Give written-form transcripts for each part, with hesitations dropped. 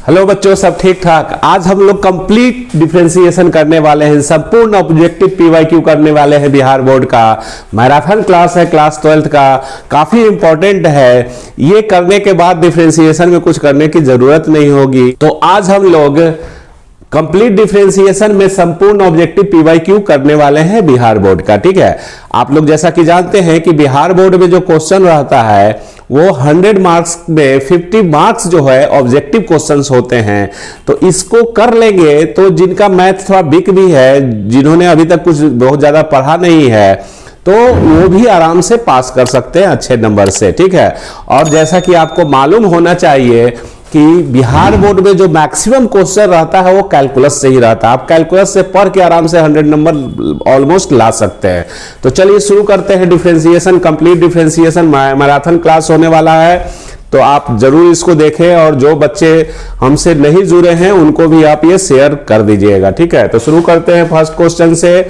Hello बच्चों, सब ठीक ठाक। आज हम लोग कंप्लीट डिफरेंशिएशन करने वाले हैं, संपूर्ण ऑब्जेक्टिव पीवाईक्यू करने वाले हैं। बिहार बोर्ड का मैराथन क्लास है, क्लास 12th का, काफी इंपॉर्टेंट है। ये करने के बाद डिफरेंशिएशन में कुछ करने की जरूरत नहीं होगी। तो आज हम लोग कंप्लीट डिफरेंशिएशन में संपूर्ण ऑब्जेक्टिव पीवाईक्यू करने वाले हैं बिहार बोर्ड का। ठीक है, आप लोग जैसा कि जानते हैं कि बिहार बोर्ड में जो क्वेश्चन रहता है वो 100 मार्क्स में 50 मार्क्स जो है ऑब्जेक्टिव क्वेश्चंस होते हैं। तो इसको कर लेंगे तो जिनका मैथ थोड़ा वीक भी है, जिन्होंने अभी तक कुछ बहुत ज्यादा पढ़ा नहीं है, तो वो भी आराम से पास कर सकते हैं अच्छे नंबर से। ठीक है, और जैसा कि आपको मालूम होना चाहिए कि बिहार बोर्ड में जो मैक्सिमम क्वेश्चन रहता है वो कैलकुलस से ही रहता है। आप कैलकुलस से पढ़ के आराम से 100 नंबर ऑलमोस्ट ला सकते हैं। तो चलिए शुरू करते हैं differentiation. Complete differentiation marathon class होने वाला है, तो आप जरूर इसको देखें, और जो बच्चे हमसे नहीं जुड़े हैं उनको भी आप ये शेयर कर दीजिएगा। ठीक है, तो शुरू करते हैं फर्स्ट क्वेश्चन से।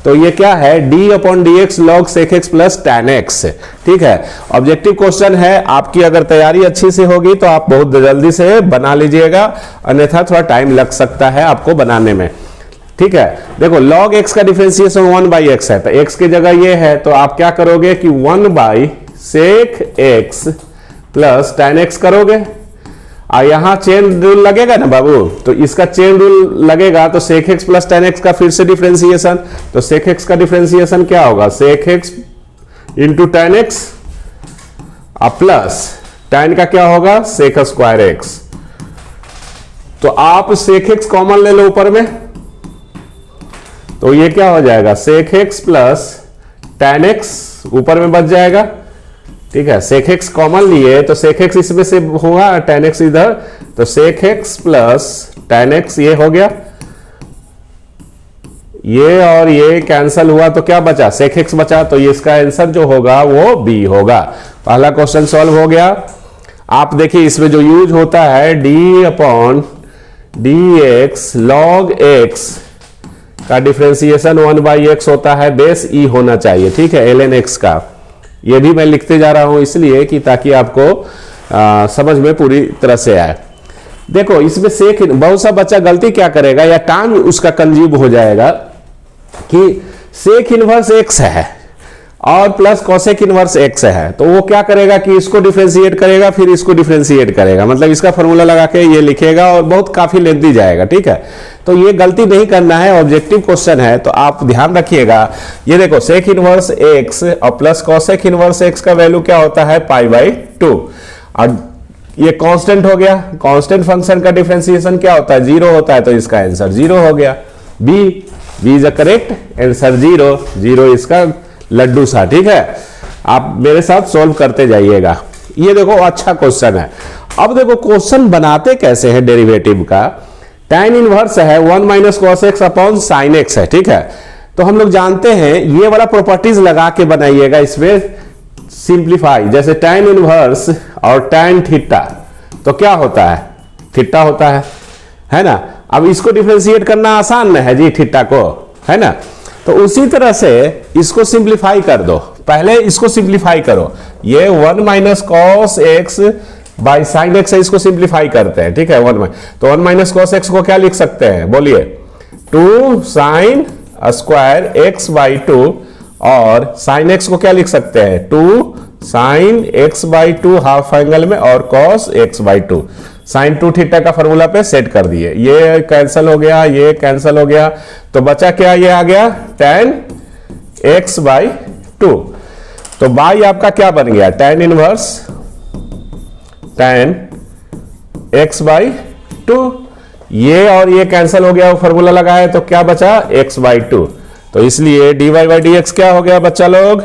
तो ये क्या है, d/dx log sec x plus tan x। ठीक है, ऑब्जेक्टिव क्वेश्चन है। आपकी अगर तैयारी अच्छी से होगी तो आप बहुत जल्दी से बना लीजिएगा, अन्यथा थोड़ा टाइम लग सकता है आपको बनाने में। ठीक है, देखो log x का डिफरेंशिएशन 1/x है, तो x की जगह ये है, तो आप क्या करोगे कि 1/sec x plus tan x करोगे। और यहां चेन रूल लगेगा ना बाबू, तो इसका चेन रूल लगेगा, तो sec x plus tan x का फिर से डिफरेंशिएशन। तो sec x का डिफरेंशिएशन क्या होगा, sec x into tan x plus tan का क्या होगा, sec स्क्वायर x। तो आप sec x कॉमन ले लो ऊपर में, तो ये क्या हो जाएगा, sec x plus tan x ऊपर में बच जाएगा। ठीक है, sec x कॉमन लिए तो sec x इसमें से होगा, tan x इधर, तो sec x plus tan x ये हो गया, ये और ये कैंसल हुआ, तो क्या बचा, sec x बचा। तो ये इसका आंसर जो होगा वो b होगा। पहला क्वेश्चन सॉल्व हो गया। आप देखिए इसमें जो यूज होता है d/dx log x का डिफरेंशिएशन 1/x होता है, बेस e होना चाहिए। ठीक है, ln x का, ये भी मैं लिखते जा रहा हूं इसलिए कि ताकि आपको समझ में पूरी तरह से आए। देखो इसमें सेक, बहुत सा बच्चा गलती क्या करेगा, या टांग उसका कंज्यूम हो जाएगा कि सेक इनवर्स एक्स है और प्लस कोसेक इनवर्स एक्स है, तो वो क्या करेगा कि इसको डिफरेंशिएट करेगा, फिर इसको डिफरेंशिएट करेगा, मतलब इसका फॉर्मूला लगा के ये लिखेगा और बहुत काफी लेंथी जाएगा। ठीक है, तो ये गलती नहीं करना है, ऑब्जेक्टिव क्वेश्चन है, तो आप ध्यान रखिएगा। ये देखो सेक इनवर्स एक्स और प्लस कोसेक इनवर्स एक्स का वैल्यू क्या होता है, π/2, और ये कांस्टेंट हो गया। कांस्टेंट फंक्शन का डिफरेंशिएशन क्या होता है, 0 होता है, तो इसका आंसर 0 हो गया। B is a correct answer, 0 इसका लड्डू सा। ठीक है, आप मेरे साथ सॉल्व करते जाइएगा। ये देखो अच्छा क्वेश्चन है। अब देखो क्वेश्चन बनाते कैसे हैं डेरिवेटिव का। tan इनवर्स है 1 - cos x upon sin x है। ठीक है, तो हम लोग जानते हैं ये वाला प्रॉपर्टीज लगा के बनाइएगा इसमें सिंप्लीफाई। जैसे tan इनवर्स और tan थीटा, तो क्या होता है, थीटा होता है ना। अब इसको डिफरेंशिएट करना आसान है जी, थीटा को, है ना। तो उसी तरह से इसको सिंप्लीफाई कर दो। पहले इसको सिंप्लीफाई करो, ये 1 - cos x by sin x है, इसको सिंप्लीफाई करते हैं। ठीक है, 1 तो 1 - cos x को क्या लिख सकते हैं, बोलिए, 2 sin स्क्वायर x/2, और sin x को क्या लिख सकते हैं, 2 sin x/2 हाफ एंगल में, और cos x/2 sin 2 थीटा का फॉर्मूला पे सेट कर दिए। ये कैंसिल हो गया, ये कैंसिल हो गया, तो बचा क्या, ये आ गया tan x/2। तो बाई आपका क्या बन गया, tan इनवर्स tan x/2। ये और ये कैंसिल हो गया, वो फॉर्मूला लगाया, तो क्या बचा, x/2। तो इसलिए dy/dx क्या हो गया बच्चा लोग,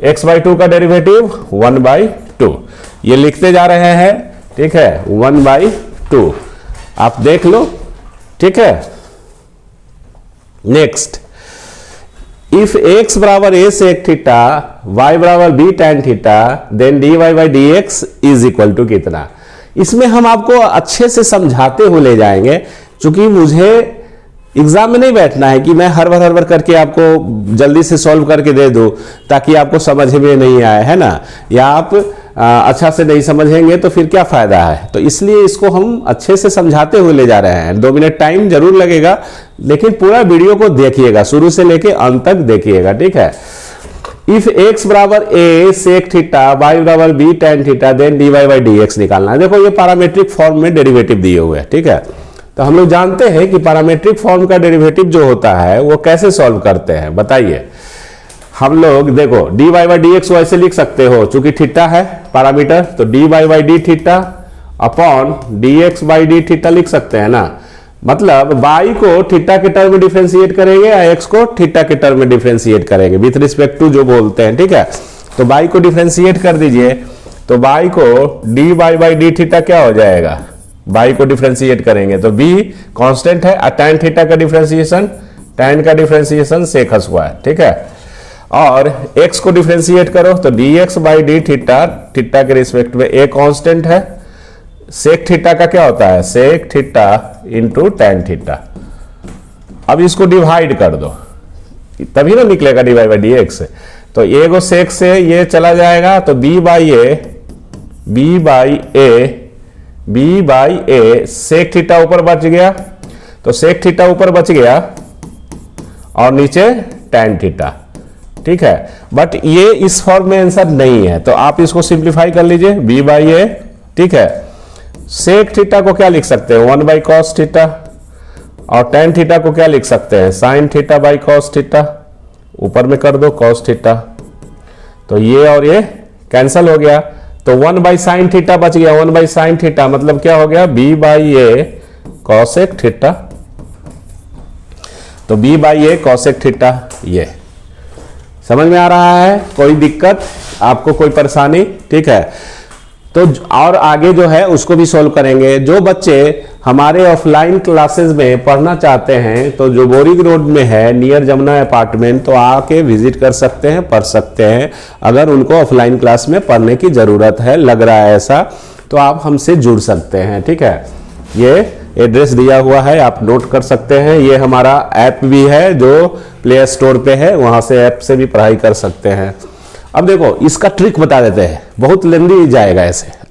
x/2 का डेरिवेटिव 1/2। ये लिखते जा रहे हैं। ठीक है, 1/2 आप देख लो। ठीक है, नेक्स्ट, इफ x बराबर a sec थीटा, y बराबर b tan theta, then dy/dx is equal to कितना। इसमें हम आपको अच्छे से समझाते हुए ले जाएंगे, क्योंकि मुझे एग्जाम में नहीं बैठना है कि मैं हर बार करके आपको जल्दी से सॉल्व करके दे दूं ताकि आपको समझ में नहीं आए, है ना। या आप अच्छा से नहीं समझेंगे तो फिर क्या फायदा है। तो इसलिए इसको हम अच्छे से समझाते हुए ले जा रहे हैं। 2 मिनट टाइम जरूर लगेगा, लेकिन पूरा वीडियो को देखिएगा, शुरू से लेके अंत तक देखिएगा, ठीक है। इफ x बराबर a sec थीटा, y बराबर b tan theta, then dy by dx निकालना है। देखो ये पैरामेट्रिक फॉर्म में डेरिवेटिव दिए हुए हैं, ठीक है। तो हम लोग जानते हैं कि पैरामेट्रिक फॉर्म का डेरिवेटिव जो होता है वो कैसे सॉल्व करते हैं, बताइए। हम लोग देखो dy बाई dx वैसे लिख सकते हो, चूंकि थीटा है पैरामीटर, तो dy by d theta upon dx by d theta लिख सकते हैं ना। मतलब y को थीटा के टर्म में डिफरेंशिएट करेंगे या x को थीटा के टर्म में डिफरेंशिएट करेंगे, विथ रिस्पेक्ट टू जो बोलते हैं, ठीक है। तो y को डिफरेंशिएट कर दीजिए, तो y को dy बाई d थीटा क्या हो जाएगा, y को डिफरेंशिएट करेंगे तो b कांस्टेंट है, tan थीटा का डिफरेंशिएशन, tan का डिफरेंशिएशन sec स्क्वायर, ठीक है। और x को डिफरेंशिएट करो तो dx by d theta, theta के रिस्पेक्ट में a कांस्टेंट है, सेक थीटा का क्या होता है, sec theta into tan theta. अब इसको डिवाइड कर दो तभी ना निकलेगा dy बाई dx। तो ए को सेक से ये चला जाएगा तो b by a sec theta ऊपर बच गया, तो सेक थीटा ऊपर बच गया और नीचे टैन थीटा, ठीक है। बट ये इस फॉर्म में आंसर नहीं है, तो आप इसको सिंप्लीफाई कर लीजिए, b बाई ए, ठीक है। सेक थीटा को क्या लिख सकते हैं, 1 बाई कॉस थीटा, और टैन थीटा को क्या लिख सकते हैं, sine theta by cos theta, ऊपर में कर दो कॉस थीटा, तो ये और ये कैंसल हो गया, तो 1 बाई साइन थीटा बच गया, 1 बाई साइन थीटा मतलब क्या हो गया, b by A cosec theta, तो b by A cosec theta. ये समझ में आ रहा है, कोई दिक्कत आपको, कोई परेशानी, ठीक है। तो और आगे जो है उसको भी सॉल्व करेंगे। जो बच्चे हमारे ऑफलाइन क्लासेस में पढ़ना चाहते हैं तो जो बोरिंग रोड में है नियर जमुना अपार्टमेंट, तो आके विजिट कर सकते हैं, पढ़ सकते हैं। अगर उनको ऑफलाइन क्लास में पढ़ने की ज़रूरत है, लग रहा है ऐसा, तो आप हमसे जुड़ सकते हैं, ठीक है। ये एड्रेस दिया हुआ है, आप नोट कर सकते हैं। ये हमारा ऐप भी है जो प्ले स्टोर पे है, वहाँ से ऐप से भी पढ़ाई कर सकते हैं। अब देखो इसका ट्रिक बता देते हैं, बहुत लेंदी जाएगा,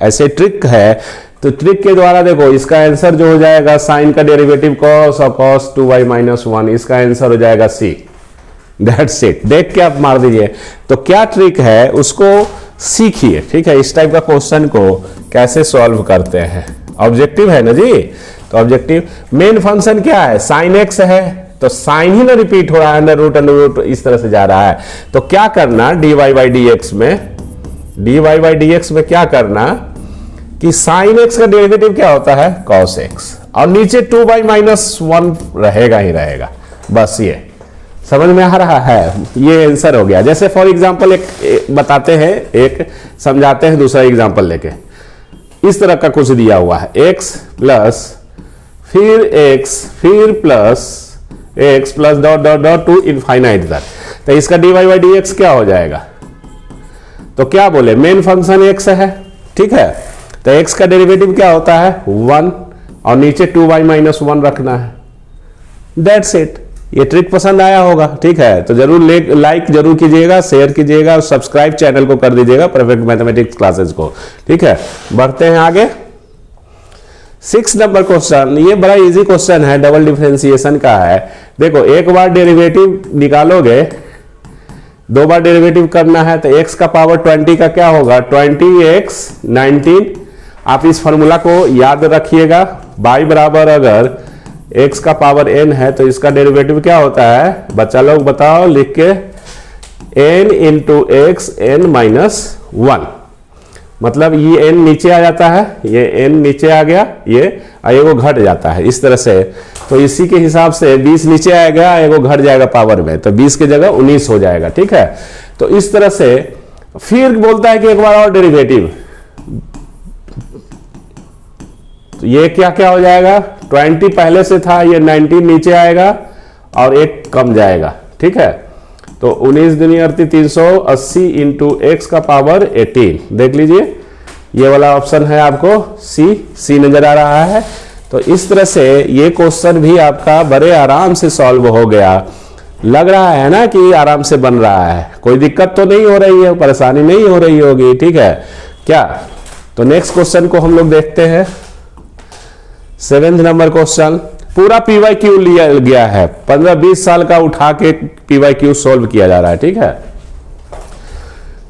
ऐसे ट्रिक है। तो ट्रिक के द्वारा देखो इसका आंसर जो हो जाएगा, साइन का डेरिवेटिव कॉस और कॉस 2y माइनस 1, इसका आंसर हो जाएगा C। दैट्स इट, देख के आप मार दीजिए। तो क्या ट्रिक है उसको सीखिए, ठीक है। इस टाइप का क्वेश्चन को कैसे सॉल्व करते हैं, ऑब्जेक्टिव है ना जी। तो ऑब्जेक्टिव मेन फंक्शन क्या है, साइन एक्स है, तो साइन ही ना रिपीट हो रहा है, अंडर रूट इस तरह से जा रहा है। तो क्या करना, dy बाई dx में क्या करना कि साइन x का डेरिवेटिव क्या होता है, cos x, और नीचे 2 बाई माइनस 1 रहेगा ही रहेगा, बस। ये समझ में आ रहा है, ये आंसर हो गया। जैसे फॉर एग्जांपल एक बताते हैं, एक समझाते हैं, दूसरा एग्जांपल लेके। इस तरह का कुछ दिया हुआ है, x प्लस फिर plus x plus dot dot dot to infinite तक। तो इसका dy बाई dx क्या हो जाएगा, तो क्या बोले, मेन फंक्शन x है, ठीक है। तो x का डेरिवेटिव क्या होता है 1, और नीचे 2 बाई माइनस 1 रखना है। That's it. ये ट्रिक पसंद आया होगा, ठीक है। तो जरूर लाइक जरूर कीजिएगा, शेयर कीजिएगा और सब्सक्राइब चैनल को कर दीजिएगा, परफेक्ट मैथमेटिक्स क्लासेस को, ठीक है। बढ़ते हैं आगे। 6 नंबर क्वेश्चन, ये बड़ा इजी क्वेश्चन है, डबल डिफरेंशिएशन का है। देखो एक बार डेरिवेटिव निकालोगे, 2 बार डेरिवेटिव करना है, तो x का पावर 20 का क्या होगा, 20x 19। आप इस फॉर्मूला को याद रखिएगा। y बराबर अगर x का पावर n है तो इसका डेरिवेटिव क्या होता है, बच्चा लोग बताओ लिख के, n into x n minus 1। मतलब ये n नीचे आ जाता है, ये n नीचे आ गया, ये एगो घट जाता है इस तरह से। तो इसी के हिसाब से 20 नीचे आएगा, एगो घट जाएगा पावर में, तो 20 की जगह 19 हो जाएगा, ठीक है। तो इस तरह से फिर बोलता है कि एक बार और डेरिवेटिव, तो ये क्या क्या हो जाएगा, 20 पहले से था, ये 19 नीचे आएगा और 1 कम जाएगा, ठीक है। तो 19 दूनी 380 इंटू एक्स का पावर 18। देख लीजिए ये वाला ऑप्शन है आपको सी नजर आ रहा है। तो इस तरह से ये क्वेश्चन भी आपका बड़े आराम से सॉल्व हो गया। लग रहा है ना कि आराम से बन रहा है, कोई दिक्कत तो नहीं हो रही है, परेशानी नहीं हो रही होगी, ठीक है। क्या? तो नेक्स्ट क्वेश्चन को हम लोग देखते हैं। 7th नंबर क्वेश्चन, पूरा PYQ लिया गया है, 15-20 साल का उठा के PYQ सोल्व किया जा रहा है, ठीक है।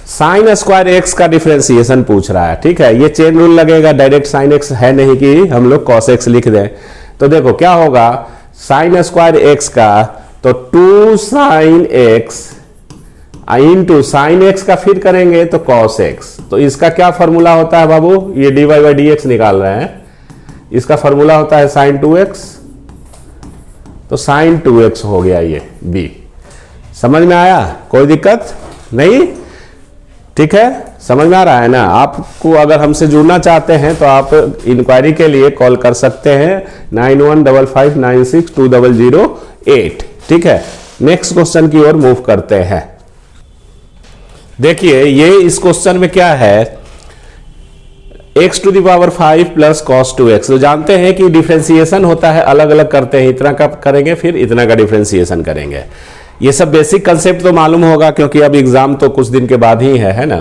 साइन स्क्वायर एक्स का डिफरेंशिएशन पूछ रहा है, ठीक है। ये चेन रूल लगेगा, डायरेक्ट साइन एक्स है नहीं कि हम लोग कॉस एक्स लिख दें। तो देखो क्या होगा, साइन स्क्वायर एक्स का तो 2 sine x into sine x का फिर करेंगे तो कॉस एक्स। तो इसका क्या फॉर्मूला होता है बाबू, ये dy/dx निकाल रहे हैं, इसका फॉर्मूला होता है साइन 2x, तो साइन 2x हो गया ये b। समझ में आया? कोई दिक्कत नहीं? ठीक है, समझ में आ रहा है ना? आपको अगर हमसे जुड़ना चाहते हैं तो आप इंक्वायरी के लिए कॉल कर सकते हैं 9155962008। ठीक है, नेक्स्ट क्वेश्चन की ओर मूव करते हैं। देखिए ये इस क्वेश्चन में क्या है, x⁵ प्लस cos 2x। तो जानते हैं कि डिफरेंशिएशन होता है, अलग अलग करते हैं, इतना का करेंगे फिर इतना का डिफरेंशिएशन करेंगे। ये सब बेसिक कंसेप्ट तो मालूम होगा क्योंकि अब एग्जाम तो कुछ दिन के बाद ही है ना।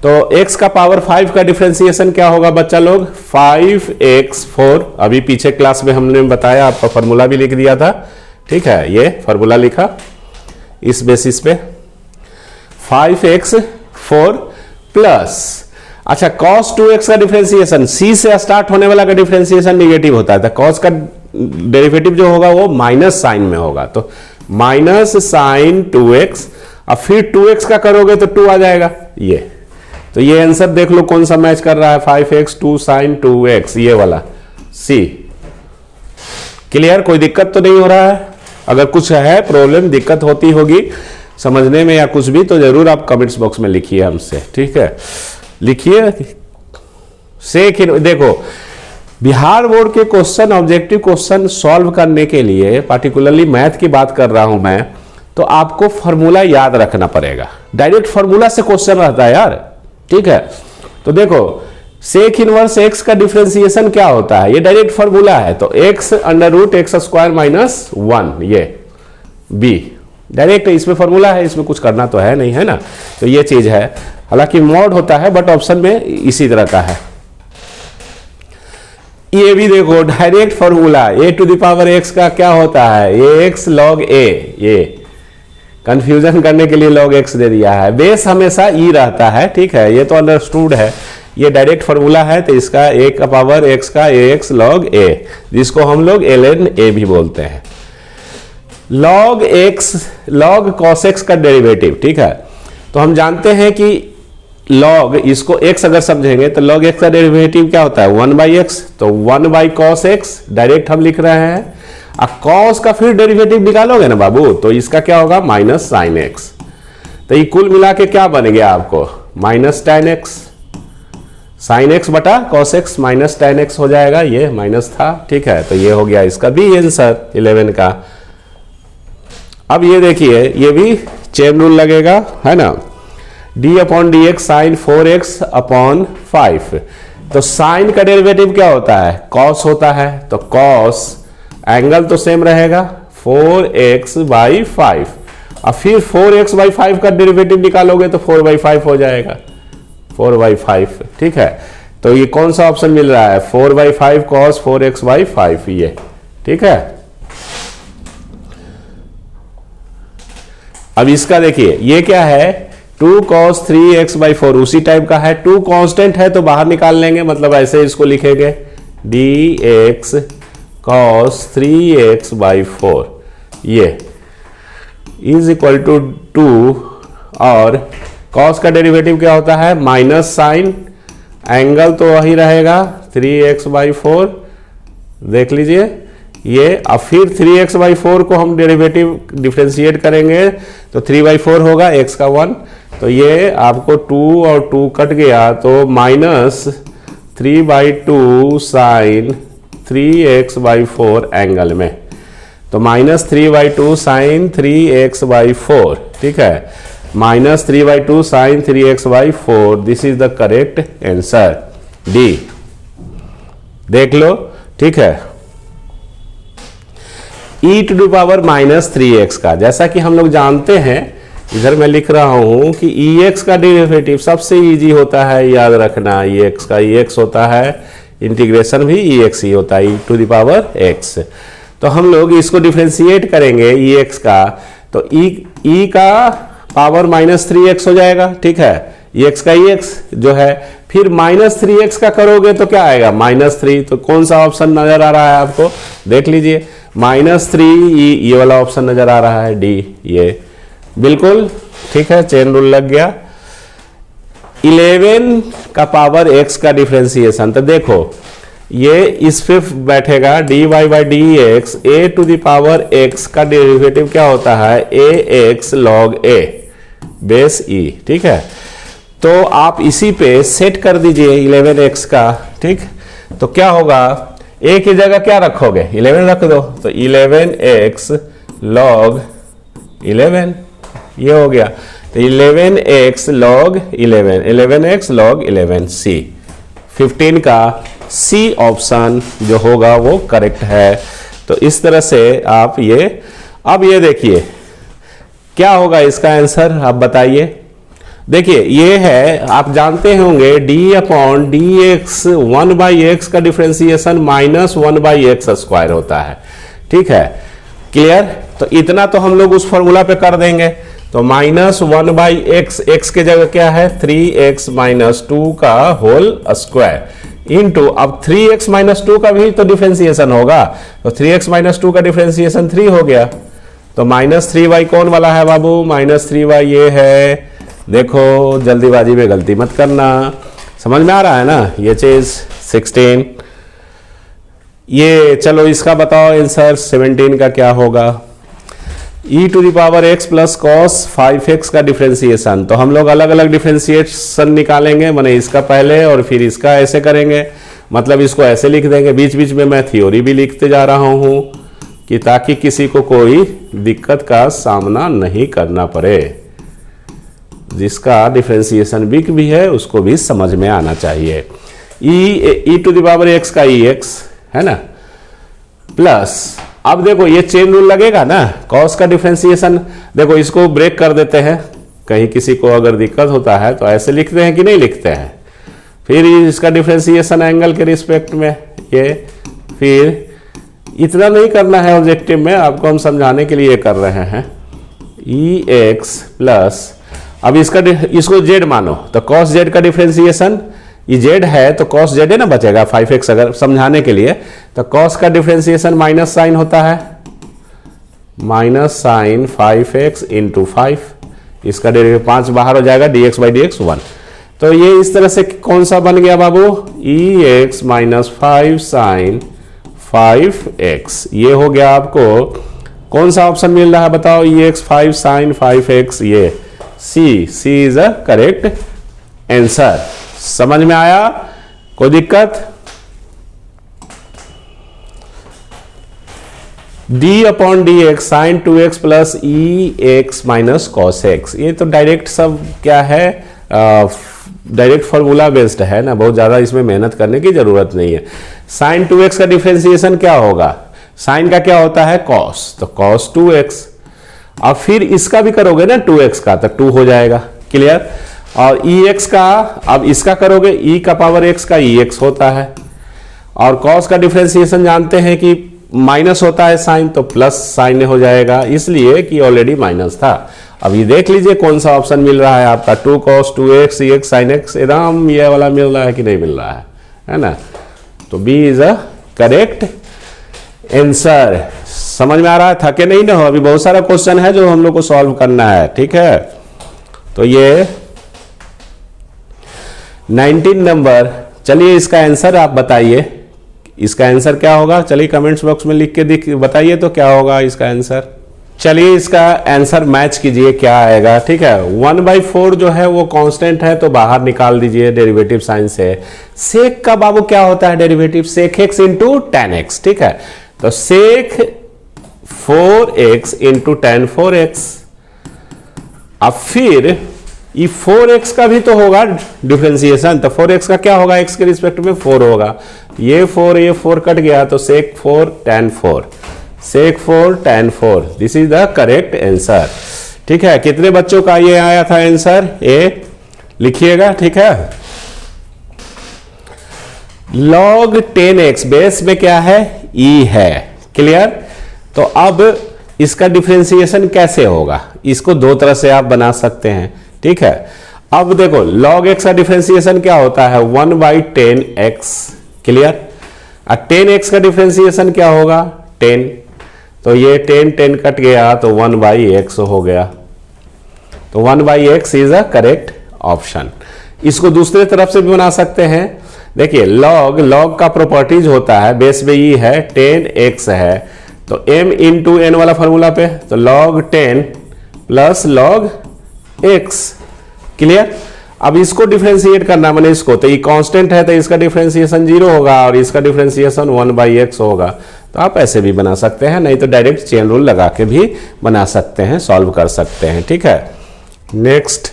तो x का पावर 5 का डिफरेंशिएशन क्या होगा बच्चा लोग, 5x4। अभी पीछे क्लास में हमने बताया, आपका फॉर्मूला भी लिख दिया था, ठीक है, ये फॉर्मूला लिखा इस बेसिस पे 5x4 प्लस, अच्छा cos 2x का डिफरेंशिएशन, c से स्टार्ट होने वाला का डिफरेंशिएशन निगेटिव होता है, तो cos का डेरिवेटिव जो होगा वो माइनस साइन में होगा, तो माइनस साइन 2x, अब फिर 2x का करोगे तो 2 आ जाएगा ये। तो ये आंसर देख लो कौन सा मैच कर रहा है, 5x 2 साइन 2x, ये वाला c। क्लियर? कोई दिक्कत तो नहीं हो रहा है? अगर कुछ है प्रॉब्लम, दिक्कत होती होगी समझने में या कुछ भी, तो जरूर आप कमेंट्स बॉक्स में लिखिए हमसे, ठीक है, लिखिए। देखो बिहार बोर्ड के क्वेश्चन, ऑब्जेक्टिव क्वेश्चन सॉल्व करने के लिए, पार्टिकुलरली मैथ की बात कर रहा हूं मैं, तो आपको फॉर्मूला याद रखना पड़ेगा। डायरेक्ट फॉर्मूला से क्वेश्चन रहता है यार, ठीक है। तो देखो सेक इनवर्स एक्स का डिफरेंशिएशन क्या होता है, ये डायरेक्ट फॉर्मूला है, तो x√x² - 1, ये b डायरेक्ट इसमें फॉर्मूला है, इसमें कुछ करना तो है नहीं, है ना। तो ये चीज है, हालांकि मॉड होता है बट ऑप्शन में इसी तरह का है। ये भी देखो डायरेक्ट फॉर्मूला, a⁴x का क्या होता है, ये x log a, ये कंफ्यूजन करने के लिए log x दे दिया है, बेस हमेशा e रहता है, ठीक है, ये तो अंडरस्टूड है, ये डायरेक्ट फॉर्मूला है, तो इसका a⁴x का ax log a, जिसको हम लोग ln a भी बोलते हैं। log cos x का डेरिवेटिव, ठीक है, तो हम जानते हैं कि log, इसको x अगर समझेंगे तो log x का डेरिवेटिव क्या होता है, 1/x, तो 1/cos x डायरेक्ट हम लिख रहे हैं। अब cos का फिर डेरिवेटिव निकालोगे ना बाबू, तो इसका क्या होगा, माइनस साइन x। तो ये कुल मिला के क्या बन गया आपको, minus tan x, sine x बटा cos x minus tan x हो जाएगा, ये माइनस था, ठीक है। तो ये हो गया इसका भी आंसर 11 का। अब ये देखिए, ये भी चेन रूल लगेगा, है ना, d/dx साइन 4x/5। तो साइन का डेरिवेटिव क्या होता है, cos होता है, तो cos एंगल तो सेम रहेगा 4x/5, और फिर 4x/5 का डेरिवेटिव निकालोगे तो 4/5 हो जाएगा, 4/5, ठीक है। तो ये कौन सा ऑप्शन मिल रहा है, 4/5 cos 4x/5, ये, ठीक है। अब इसका देखिए ये क्या है, 2 cos 3x/4, उसी टाइप का है, 2 कांस्टेंट है तो बाहर निकाल लेंगे, मतलब ऐसे इसको लिखेंगे dx cos 3x/4, ये इज इक्वल टू 2, और cos का डेरिवेटिव क्या होता है, माइनस साइन, एंगल तो वही रहेगा 3x/4, देख लीजिए ये। अब फिर 3x/4 को हम डेरिवेटिव डिफरेंशिएट करेंगे तो 3/4 होगा, x का 1, तो ये आपको 2 और 2 कट गया, तो माइनस 3/2 साइन 3x/4 एंगल में, तो माइनस 3/2 साइन 3x/4, ठीक है, minus 3/2 sine 3x/4, this is the correct answer, D. देख लो, ठीक है। e⁻³ का, जैसा कि हम लोग जानते हैं इधर मैं लिख रहा हूं कि EX का डेरिवेटिव सबसे इजी होता है, याद रखना। EX का EX होता है, इंटीग्रेशन भी EX ही होता है, e⁻x। तो हम लोग इसको डिफ्रेंशिएट करेंगे EX का, तो E का पावर -3x हो जाएगा, ठीक है। EX का EX जो है, फिर -3x का करोगे तो क्या आएगा, -3। तो कौन सा ऑप्शन नजर आ रहा है आपको, देख लीजिए, -3, ये वाला ऑप्शन नजर आ रहा है, D, ये बिल्कुल ठीक है, चेन रूल लग गया। 11 का पावर x का डिफरेंशिएशन, तो देखो ये इस पे बैठेगा dy/dx, a⁻x का डेरिवेटिव क्या होता है, ax log a base e, ठीक है। तो आप इसी पे सेट कर दीजिए 11x का, ठीक। तो क्या होगा, a की जगह क्या रखोगे, 11 रख दो, तो 11x log 11, ये हो गया। तो 11x log 11, 11x log 11, C। 15 का C ऑप्शन जो होगा वो करेक्ट है। तो इस तरह से आप ये, अब ये देखिए क्या होगा इसका आंसर, आप बताइए। देखिए ये है, आप जानते होंगे d/dx 1/x का डिफरेंशिएशन -1/x² होता है, ठीक है, क्लियर। तो इतना तो हम लोग उस फॉर्मूला पे कर देंगे। तो -1/x, x के जगह क्या है, 3x - 2 का होल स्क्वायर इंटू, अब 3x - 2 का भी तो डिफरेंशिएशन होगा, तो 3x - 2 का डिफरेंशिएशन 3 हो गया। तो -3y कौन वाला है बाबू, -3y ये है। देखो जल्दीबाजी में गलती मत करना, समझ में आ रहा है ना ये चीज। 16 ये, चलो इसका बताओ आंसर 17 का क्या होगा, e⁻x + cos 5x का डिफरेंशिएशन। तो हम लोग अलग अलग डिफरेंशिएशन निकालेंगे, माने इसका पहले और फिर इसका ऐसे करेंगे, मतलब इसको ऐसे लिख देंगे। बीच बीच में मैं थ्योरी भी लिखते जा रहा हूं कि ताकि किसी को कोई दिक्कत का सामना नहीं करना पड़े। जिसका डिफरेंशिएशन वीक भी है उसको भी समझ में आना चाहिए। e⁻x का ex है ना, प्लस, अब देखो ये चेन रूल लगेगा ना, कॉस का डिफरेंशिएशन। देखो इसको ब्रेक कर देते हैं, कहीं किसी को अगर दिक्कत होता है तो ऐसे लिखते हैं कि नहीं लिखते हैं। फिर इसका डिफरेंशिएशन एंगल के रिस्पेक्ट में ये, फिर इतना नहीं करना है ऑब्जेक्टिव में, आपको हम समझाने के लिए कर रहे हैं। EX प्लस, अब इसको z मानो, तो cos z का डिफरेंशिएशन, ये z है तो cos z है ना बचेगा 5x, अगर समझाने के लिए। तो cos का डिफरेंशिएशन माइनस साइन होता है, -sin 5x × 5, इसका डेरिवेटिव 5 बाहर हो जाएगा, dx/dx 1। तो ये इस तरह से कौन सा बन गया बाबू, EX - 5 sin 5x। ये हो गया, आपको कौन सा ऑप्शन मिल रहा है बताओ, EX 5 sin 5x, ये C is a correct answer. समझ में आया, कोई दिक्कत। d/dx sin 2x plus EX - cos x, ये तो डायरेक्ट सब क्या है, डायरेक्ट फॉर्मूला बेस्ड है ना, बहुत ज्यादा इसमें मेहनत करने की जरूरत नहीं है। sin 2x का डिफरेंशिएशन क्या होगा, साइन का क्या होता है cos, तो cos 2x। अब फिर इसका भी करोगे ना 2x का, तो 2 हो जाएगा, क्लियर। और EX का, अब इसका करोगे e⁻x का EX होता है, और cos का डिफरेंशिएशन जानते हैं कि माइनस होता है साइन, तो प्लस साइन हो जाएगा, इसलिए कि ऑलरेडी माइनस था। अब ये देख लीजिए कौन सा ऑप्शन मिल रहा है आपका, 2 cos 2x EX sin x, एकदम ये वाला मिल रहा है कि नहीं मिल रहा है ना। तो B is a correct answer. समझ में आ रहा है, थके नहीं ना हो, अभी बहुत सारा क्वेश्चन है जो हम लोग को सॉल्व करना है, ठीक है। तो ये 19 नंबर, चलिए इसका आंसर आप बताइए, इसका आंसर क्या होगा, चलिए कमेंट्स बॉक्स में लिख के बताइए तो क्या होगा इसका आंसर। चलिए इसका आंसर मैच कीजिए क्या आएगा, ठीक है। 1/4 जो है वो कांस्टेंट है, तो बाहर निकाल दीजिए डेरिवेटिव साइन से। सेक का बाबू क्या होता है डेरिवेटिव, सेक x × tan x, ठीक है। तो सेक 4x × tan 4x। अब फिर ये 4x का भी तो होगा डिफरेंशिएशन, तो 4x का क्या होगा, x के रिस्पेक्ट में 4 होगा, ये 4 कट गया, तो sec 4 tan 4, sec 4 tan 4, this is the correct answer, ठीक है, कितने बच्चों का ये आया था आंसर, ए लिखिएगा। ठीक है, log 10x बेस में क्या है, e है। क्लियर। तो अब इसका डिफरेंशिएशन कैसे होगा, इसको दो तरह से आप बना सकते हैं। ठीक है, अब देखो log x का डिफरेंशिएशन क्या होता है, 1/10x। क्लियर। अब 10x का डिफरेंशिएशन क्या होगा, 10। तो ये 10 कट गया तो 1/x हो गया। तो 1/x is a correct option. इसको दूसरे तरफ से भी बना सकते हैं। देखिए log का प्रॉपर्टीज होता है, बेस में ई है, 10x है, तो m इंटू एन वाला फॉर्मूला पे, तो log 10 plus log x। Clear. अब इसको डिफरेंशिएट करना, मैंने इसको, तो ये कांस्टेंट है तो इसका डिफरेंशिएशन 0 होगा और इसका डिफरेंशिएशन 1/x होगा। तो आप ऐसे भी बना सकते हैं, नहीं तो डायरेक्ट चेन रूल लगा के भी बना सकते हैं, सॉल्व कर सकते हैं। ठीक है, नेक्स्ट,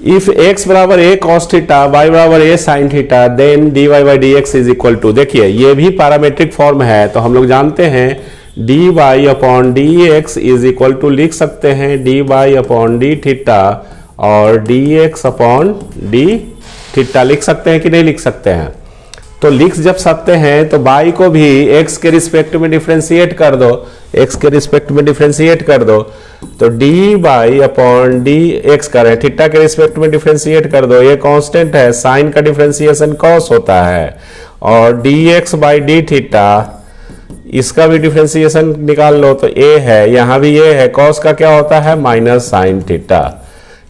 इफ x बराबर a cos थीटा, y बराबर a sin theta, then dy/dx is equal to, देखिए ये भी पैरामेट्रिक फॉर्म है, तो हम लोग जानते हैं dy/dx इज इक्वल टू, लिख सकते हैं dy/d थीटा और dx/d थीटा, लिख सकते हैं कि नहीं लिख सकते हैं। तो लिख जब सकते हैं तो y को भी x के रिस्पेक्ट में डिफरेंशिएट कर दो, x के रिस्पेक्ट में डिफरेंशिएट कर दो, तो dy/dx करें, थीटा के रिस्पेक्ट में डिफरेंशिएट कर दो, ये कांस्टेंट है, साइन का डिफरेंशिएशन cos होता है, और dx/d थीटा इसका भी डिफरेंशिएशन निकाल लो तो a है, यहां भी ये है, cos का क्या होता है माइनस साइन थीटा।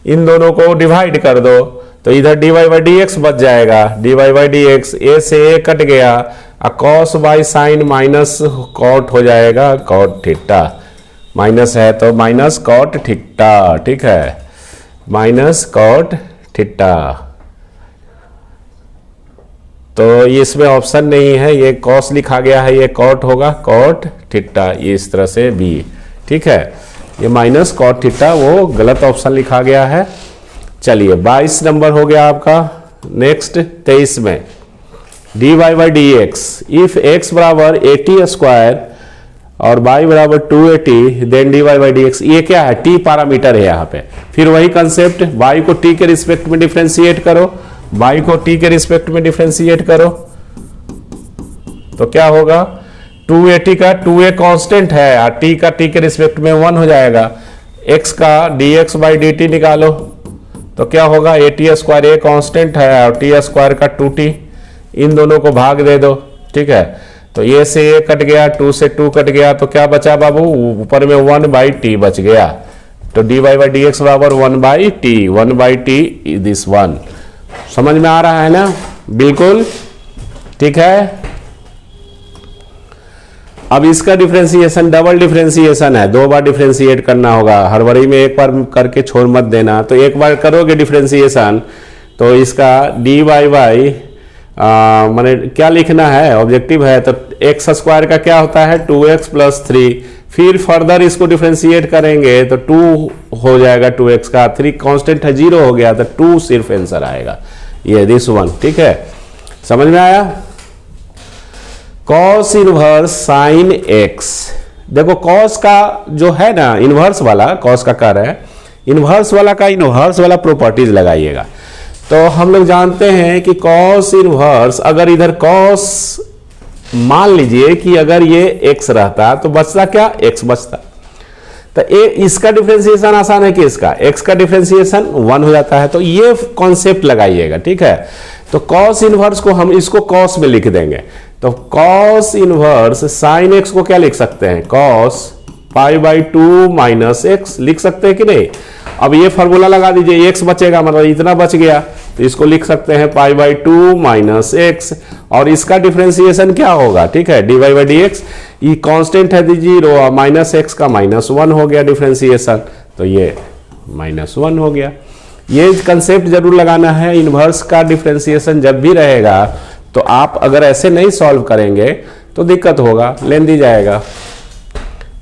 इन दोनों को डिवाइड कर दो तो इधर dy/dx बच जाएगा, dy/dx a से a कट गया, cos by sine minus cot हो जाएगा, कॉट थीटा, माइनस है तो माइनस कॉट थीटा। ठीक है, माइनस कॉट थीटा। तो इसमें ऑप्शन नहीं है, ये cos लिखा गया है, ये कॉट होगा, कॉट थीटा, ये इस तरह से b। ठीक है, ये माइनस कॉट थीटा वो गलत ऑप्शन लिखा गया है। चलिए 22 नंबर हो गया आपका। नेक्स्ट 23 में dy/dx, इफ x बराबर 80 स्क्वायर और y बराबर 280, देन dy/dx, ये क्या है, t पैरामीटर है यहाँ पे। फिर वही कंसेप्ट, y को t के रिस्पेक्ट में डिफरेंशिएट करो, y को t के रिस्पेक्ट में डिफरेंशिएट करो तो क्या होगा, 280 का 2a कांस्टेंट है और t का t के रिस्पेक्ट में 1 हो जाएगा, x का dx/dt निकालो तो क्या होगा, 80 स्क्वायर a कांस्टेंट है और t स्क्वायर का 2t, इन दोनों को भाग दे दो। ठीक है, तो ये से ये कट गया, 2 से 2 कट गया, तो क्या बचा बाबू, ऊपर में 1/t बच गया, तो dy/dx बराबर 1/t, 1/t दिस 1। समझ में आ रहा है ना, बिल्कुल। ठीक है, अब इसका डिफरेंशिएशन डबल डिफरेंशिएशन है, 2 बार डिफरेंशिएट करना होगा, हड़बड़ी में एक बार करके छोड़ मत देना। तो एक बार करोगे डिफरेंशिएशन तो इसका dy माने क्या लिखना है, ऑब्जेक्टिव है, तो x स्क्वायर का क्या होता है 2x प्लस 3, फिर फर्दर इसको डिफरेंशिएट करेंगे तो 2 हो जाएगा 2x का, 3 कांस्टेंट है 0 हो गया, तो 2 सिर्फ आंसर आएगा, ये दिस 1। ठीक है, समझ में आया। cos इनवर्स साइन x, देखो cos का जो है ना इनवर्स वाला, cos का कर है, इनवर्स वाला का इनवर्स वाला प्रॉपर्टीज लगाइएगा। तो हम लोग जानते हैं कि cos इनवर्स, अगर इधर cos मान लीजिए कि अगर ये x रहता तो बचता क्या, x बचता, तो इसका डिफरेंशिएशन आसान है कि इसका x का डिफरेंशिएशन 1 हो जाता है, तो ये कॉन्सेप्ट लगाइएगा। ठीक है, तो cos इनवर्स को हम इसको cos में लिख देंगे, तो cos इनवर्स साइन x को क्या लिख सकते हैं, cos π/2 माइनस x लिख सकते हैं कि नहीं। अब ये फॉर्मूला लगा दीजिए, x बचेगा मतलब इतना बच गया, तो इसको लिख सकते हैं π/2 माइनस x, और इसका डिफरेंशिएशन क्या होगा, ठीक है, dy/dx, ये कांस्टेंट है 0, माइनस x का -1 हो गया डिफरेंशिएशन, तो ये -1 हो गया। ये कंसेप्ट जरूर लगाना है, इनवर्स का डिफरेंशिएशन जब भी रहेगा तो आप अगर ऐसे नहीं सॉल्व करेंगे तो दिक्कत होगा, लेंदी जाएगा।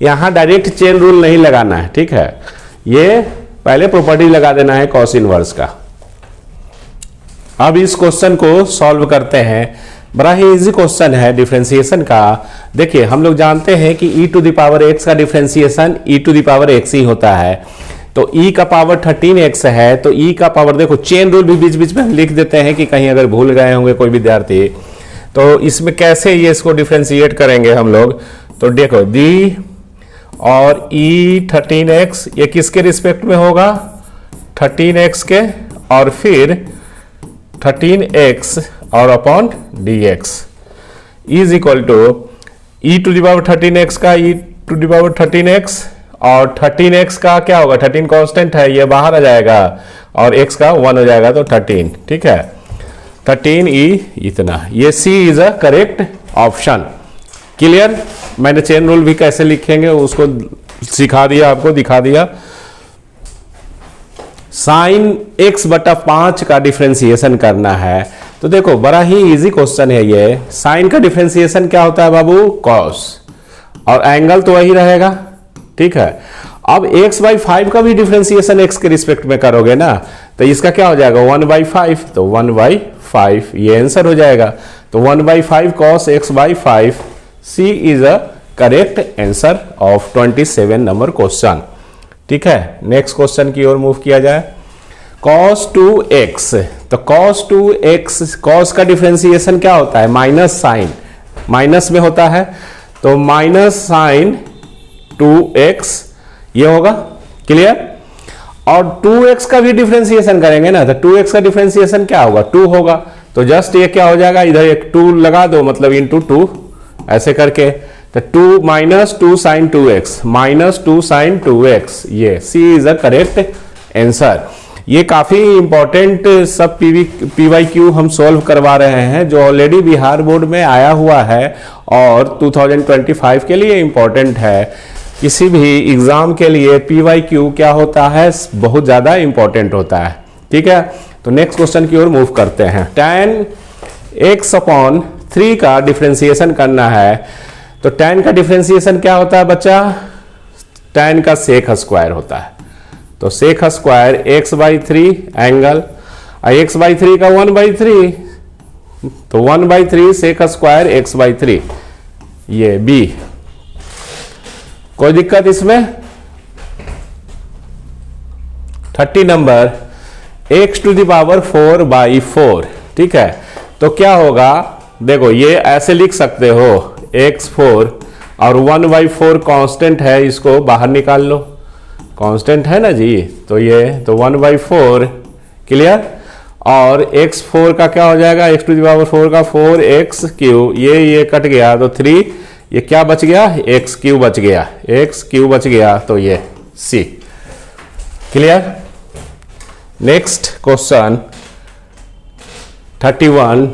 यहां डायरेक्ट चेन रूल नहीं लगाना है। ठीक है, ये पहले प्रॉपर्टी लगा देना है cos इनवर्स का। अब इस क्वेश्चन को सॉल्व करते हैं। बड़ा ही इजी क्वेश्चन है डिफरेंशिएशन का। देखिए हम लोग जानते हैं कि e to the power x का differentiation e to the power x ही होता है। तो e का पावर 13x है, तो e का पावर, देखो चेन रूल भी बीच बीच में हम लिख देते हैं कि कहीं अगर भूल गए होंगे कोई विद्यार्थी, तो इसमें कैसे ये इसको डिफरेंशिएट करेंगे हम लोग। तो देखो d और e 13x ये किसके रिस्पेक्ट में होगा, 13x के, और फिर 13x और upon dx is equal to e to the power 13x का e to the power 13x, और 13x का क्या होगा, 13 कांस्टेंट है, ये बाहर आ जाएगा, और x का 1 हो जाएगा, तो 13, ठीक है, 13e इतना। ये c is a correct option. Clear? मैंने चेन रूल भी कैसे लिखेंगे उसको सिखा दिया, आपको दिखा दिया। साइन x बटा 5 का डिफरेंशिएशन करना है। तो देखो बड़ा ही इजी क्वेश्चन है ये। साइन का डिफरेंशिएशन क्या होता है बाबू, कॉस, और एंगल तो वही रहेगा, ठीक है। अब x/5 का भी डिफरेंशिएशन x के रिस्पेक्ट में करोगे ना, तो इसका क्या हो जाएगा, 1/5, तो 1/5 ये आंसर हो जाएगा। तो 1/5 cos x/5, C is a correct answer of 27 number question. ठीक है, नेक्स्ट क्वेश्चन की ओर मूव किया जाए। cos 2x, तो cos 2x, cos का डिफरेंशिएशन क्या होता है, माइनस साइन, माइनस में होता है, तो माइनस साइन 2x ये होगा। क्लियर? और 2x का भी डिफरेंशिएशन करेंगे ना, तो 2x का डिफरेंशिएशन क्या होगा, 2 होगा, तो जस्ट ये क्या हो जाएगा, इधर एक 2 लगा दो, मतलब इंटू 2 ऐसे करके, तो 2 minus 2 sign 2x, minus 2 sign 2x, ये C is a correct answer. ये काफी इंपॉर्टेंट सब PYQ हम सॉल्व करवा रहे हैं, जो ऑलरेडी बिहार बोर्ड में आया हुआ है और 2025 के लिए इंपॉर्टेंट है। किसी भी एग्जाम के लिए PYQ क्या होता है, बहुत ज्यादा इंपॉर्टेंट होता है। ठीक है, तो नेक्स्ट क्वेश्चन की ओर मूव करते हैं। tan x अपॉन 3 का डिफरेंशिएशन करना है। तो tan का डिफरेंशिएशन क्या होता है बच्चा, tan का सेक स्क्वायर होता है, तो sec square x/3 angle, x/3 का 1/3, तो 1/3 सेक स्क्वायर x/3, ये b। कोई दिक्कत इसमें? 30 number x to the power 4/4। ठीक है, तो क्या होगा, देखो ये ऐसे लिख सकते हो, x4 और 1/4 कांस्टेंट है, इसको बाहर निकाल लो, कांस्टेंट है ना जी, तो ये तो 1/4। क्लियर? और x4 का क्या हो जाएगा, x टू द पावर 4 का 4x3, ये कट गया, तो 3, ये क्या बच गया, x3 बच गया, x3 बच गया, तो ये C। Clear? Next question 31,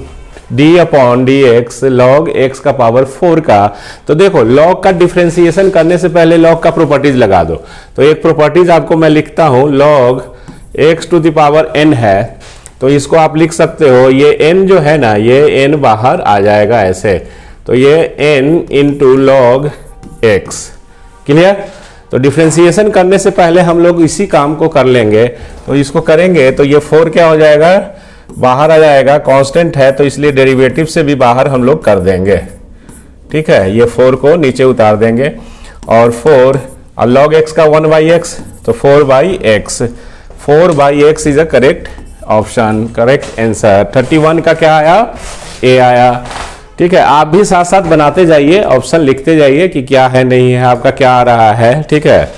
d upon dx log x का पावर 4 का। तो देखो log का डिफरेंशिएशन करने से पहले log का प्रॉपर्टीज लगा दो। तो एक प्रॉपर्टीज आपको मैं लिखता हूं, log x to the power n है, तो इसको आप लिख सकते हो, ये n जो है ना, ये n बाहर आ जाएगा ऐसे, तो ये n into log x। Clear? तो डिफरेंशिएशन करने से पहले हम लोग इसी काम को कर लेंगे, तो इसको करेंगे तो ये 4 क्या हो जाएगा, बाहर आ जाएगा, कांस्टेंट है तो इसलिए डेरिवेटिव से भी बाहर हम लोग कर देंगे। ठीक है, ये 4 को नीचे उतार देंगे, और 4 और log x का 1/x, तो 4/x, 4/x is a correct option, correct answer. 31 का क्या आया, A आया। ठीक है, आप भी साथ साथ बनाते जाइए, ऑप्शन लिखते जाइए कि क्या है नहीं है, आपका क्या आ रहा है। ठीक है,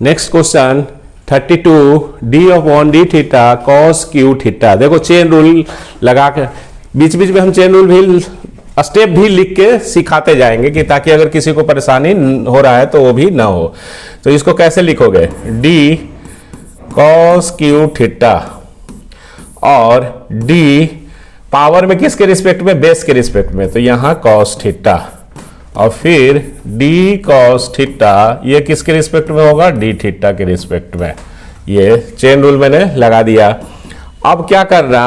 next question 32, d upon d theta cos q theta. देखो चेन रूल लगा के बीच बीच में हम चेन रूल भी स्टेप भी लिख के सिखाते जाएंगे, कि ताकि अगर किसी को परेशानी हो रहा है तो वो भी ना हो। तो इसको कैसे लिखोगे, d cos q थीटा, और d पावर में किसके रिस्पेक्ट में, बेस के रिस्पेक्ट में, तो यहां cos थीटा, और फिर d cos थीटा ये किसके रिस्पेक्ट में होगा, d थीटा के रिस्पेक्ट में। ये चेन रूल मैंने लगा दिया। अब क्या करना,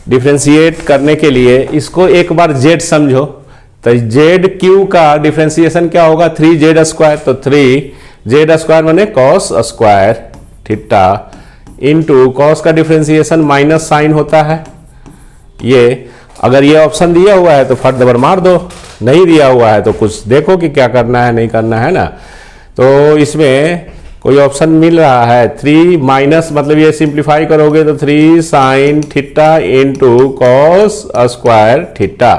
डिफरेंशिएट करने के लिए इसको एक बार z समझो, तो zq का डिफरेंशिएशन क्या होगा, 3z², तो 3z² माने cos square theta into cos का डिफरेंशिएशन माइनस साइन होता है ये, अगर ये ऑप्शन दिया हुआ है तो फट दबर मार दो, नहीं दिया हुआ है तो कुछ देखो कि क्या करना है नहीं करना है ना। तो इसमें कोई ऑप्शन मिल रहा है 3 माइनस, मतलब ये सिंप्लीफाई करोगे तो 3 sine theta into cos square theta.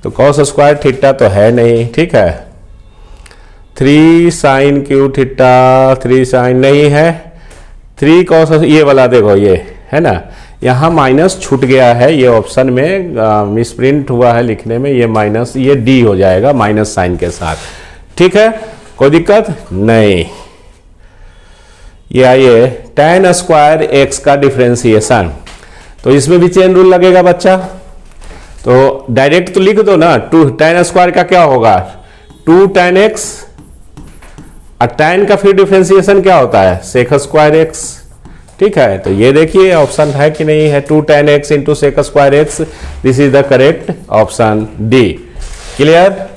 तो कॉस स्क्वायर थीटा तो है नहीं, ठीक है। 3 साइन क्यू थीटा, 3 साइन नहीं है, 3 कॉस, ये वाला देखो ये है ना, यहाँ माइनस छूट गया है, ये ऑप्शन में मिसप्रिंट हुआ है लिखने में, ये माइनस, ये डी हो जाएगा माइनस साइन के साथ, ठीक है, कोई दिक्कत नहीं। ये आइए tan स्क्वायर एक्स का डिफरेंशिएशन, तो इसमें भी चेन रूल लगेगा बच्चा। तो डायरेक्ट तो लिख दो ना, tan स्क्वायर का क्या होगा 2 tan x, और tan का फिर डिफरेंशिएशन क्या होता है sec स्क्वायर एक्स, ठीक है। तो ये देखिए ऑप्शन है कि नहीं है 2 tan x into sec square x, this is the correct option D. Clear?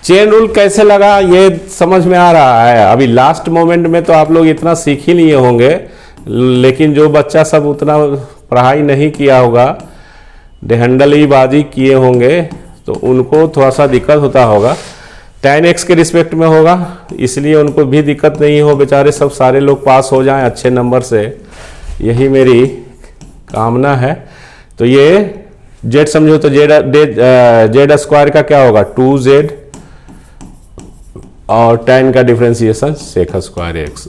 Chain rule कैसे लगा ये समझ में आ रहा है। अभी लास्ट मोमेंट में तो आप लोग इतना सीख ही लिए होंगे, लेकिन जो बच्चा सब उतना पढ़ाई नहीं किया होगा, डेहंडली बाजी किए होंगे, तो उनको थोड़ा सा दिक्कत होता होगा। tan x के रिस्पेक्ट में होगा, इसलिए उनको भी दिक्कत नहीं हो, बेचारे सब सारे लोग पास हो जाएं अच्छे नंबर से, यही मेरी कामना है। तो ये z समझो तो जेड स्क्वायर का क्या होगा 2z, और tan का डिफरेंशिएशन sec स्क्वायर एक्स।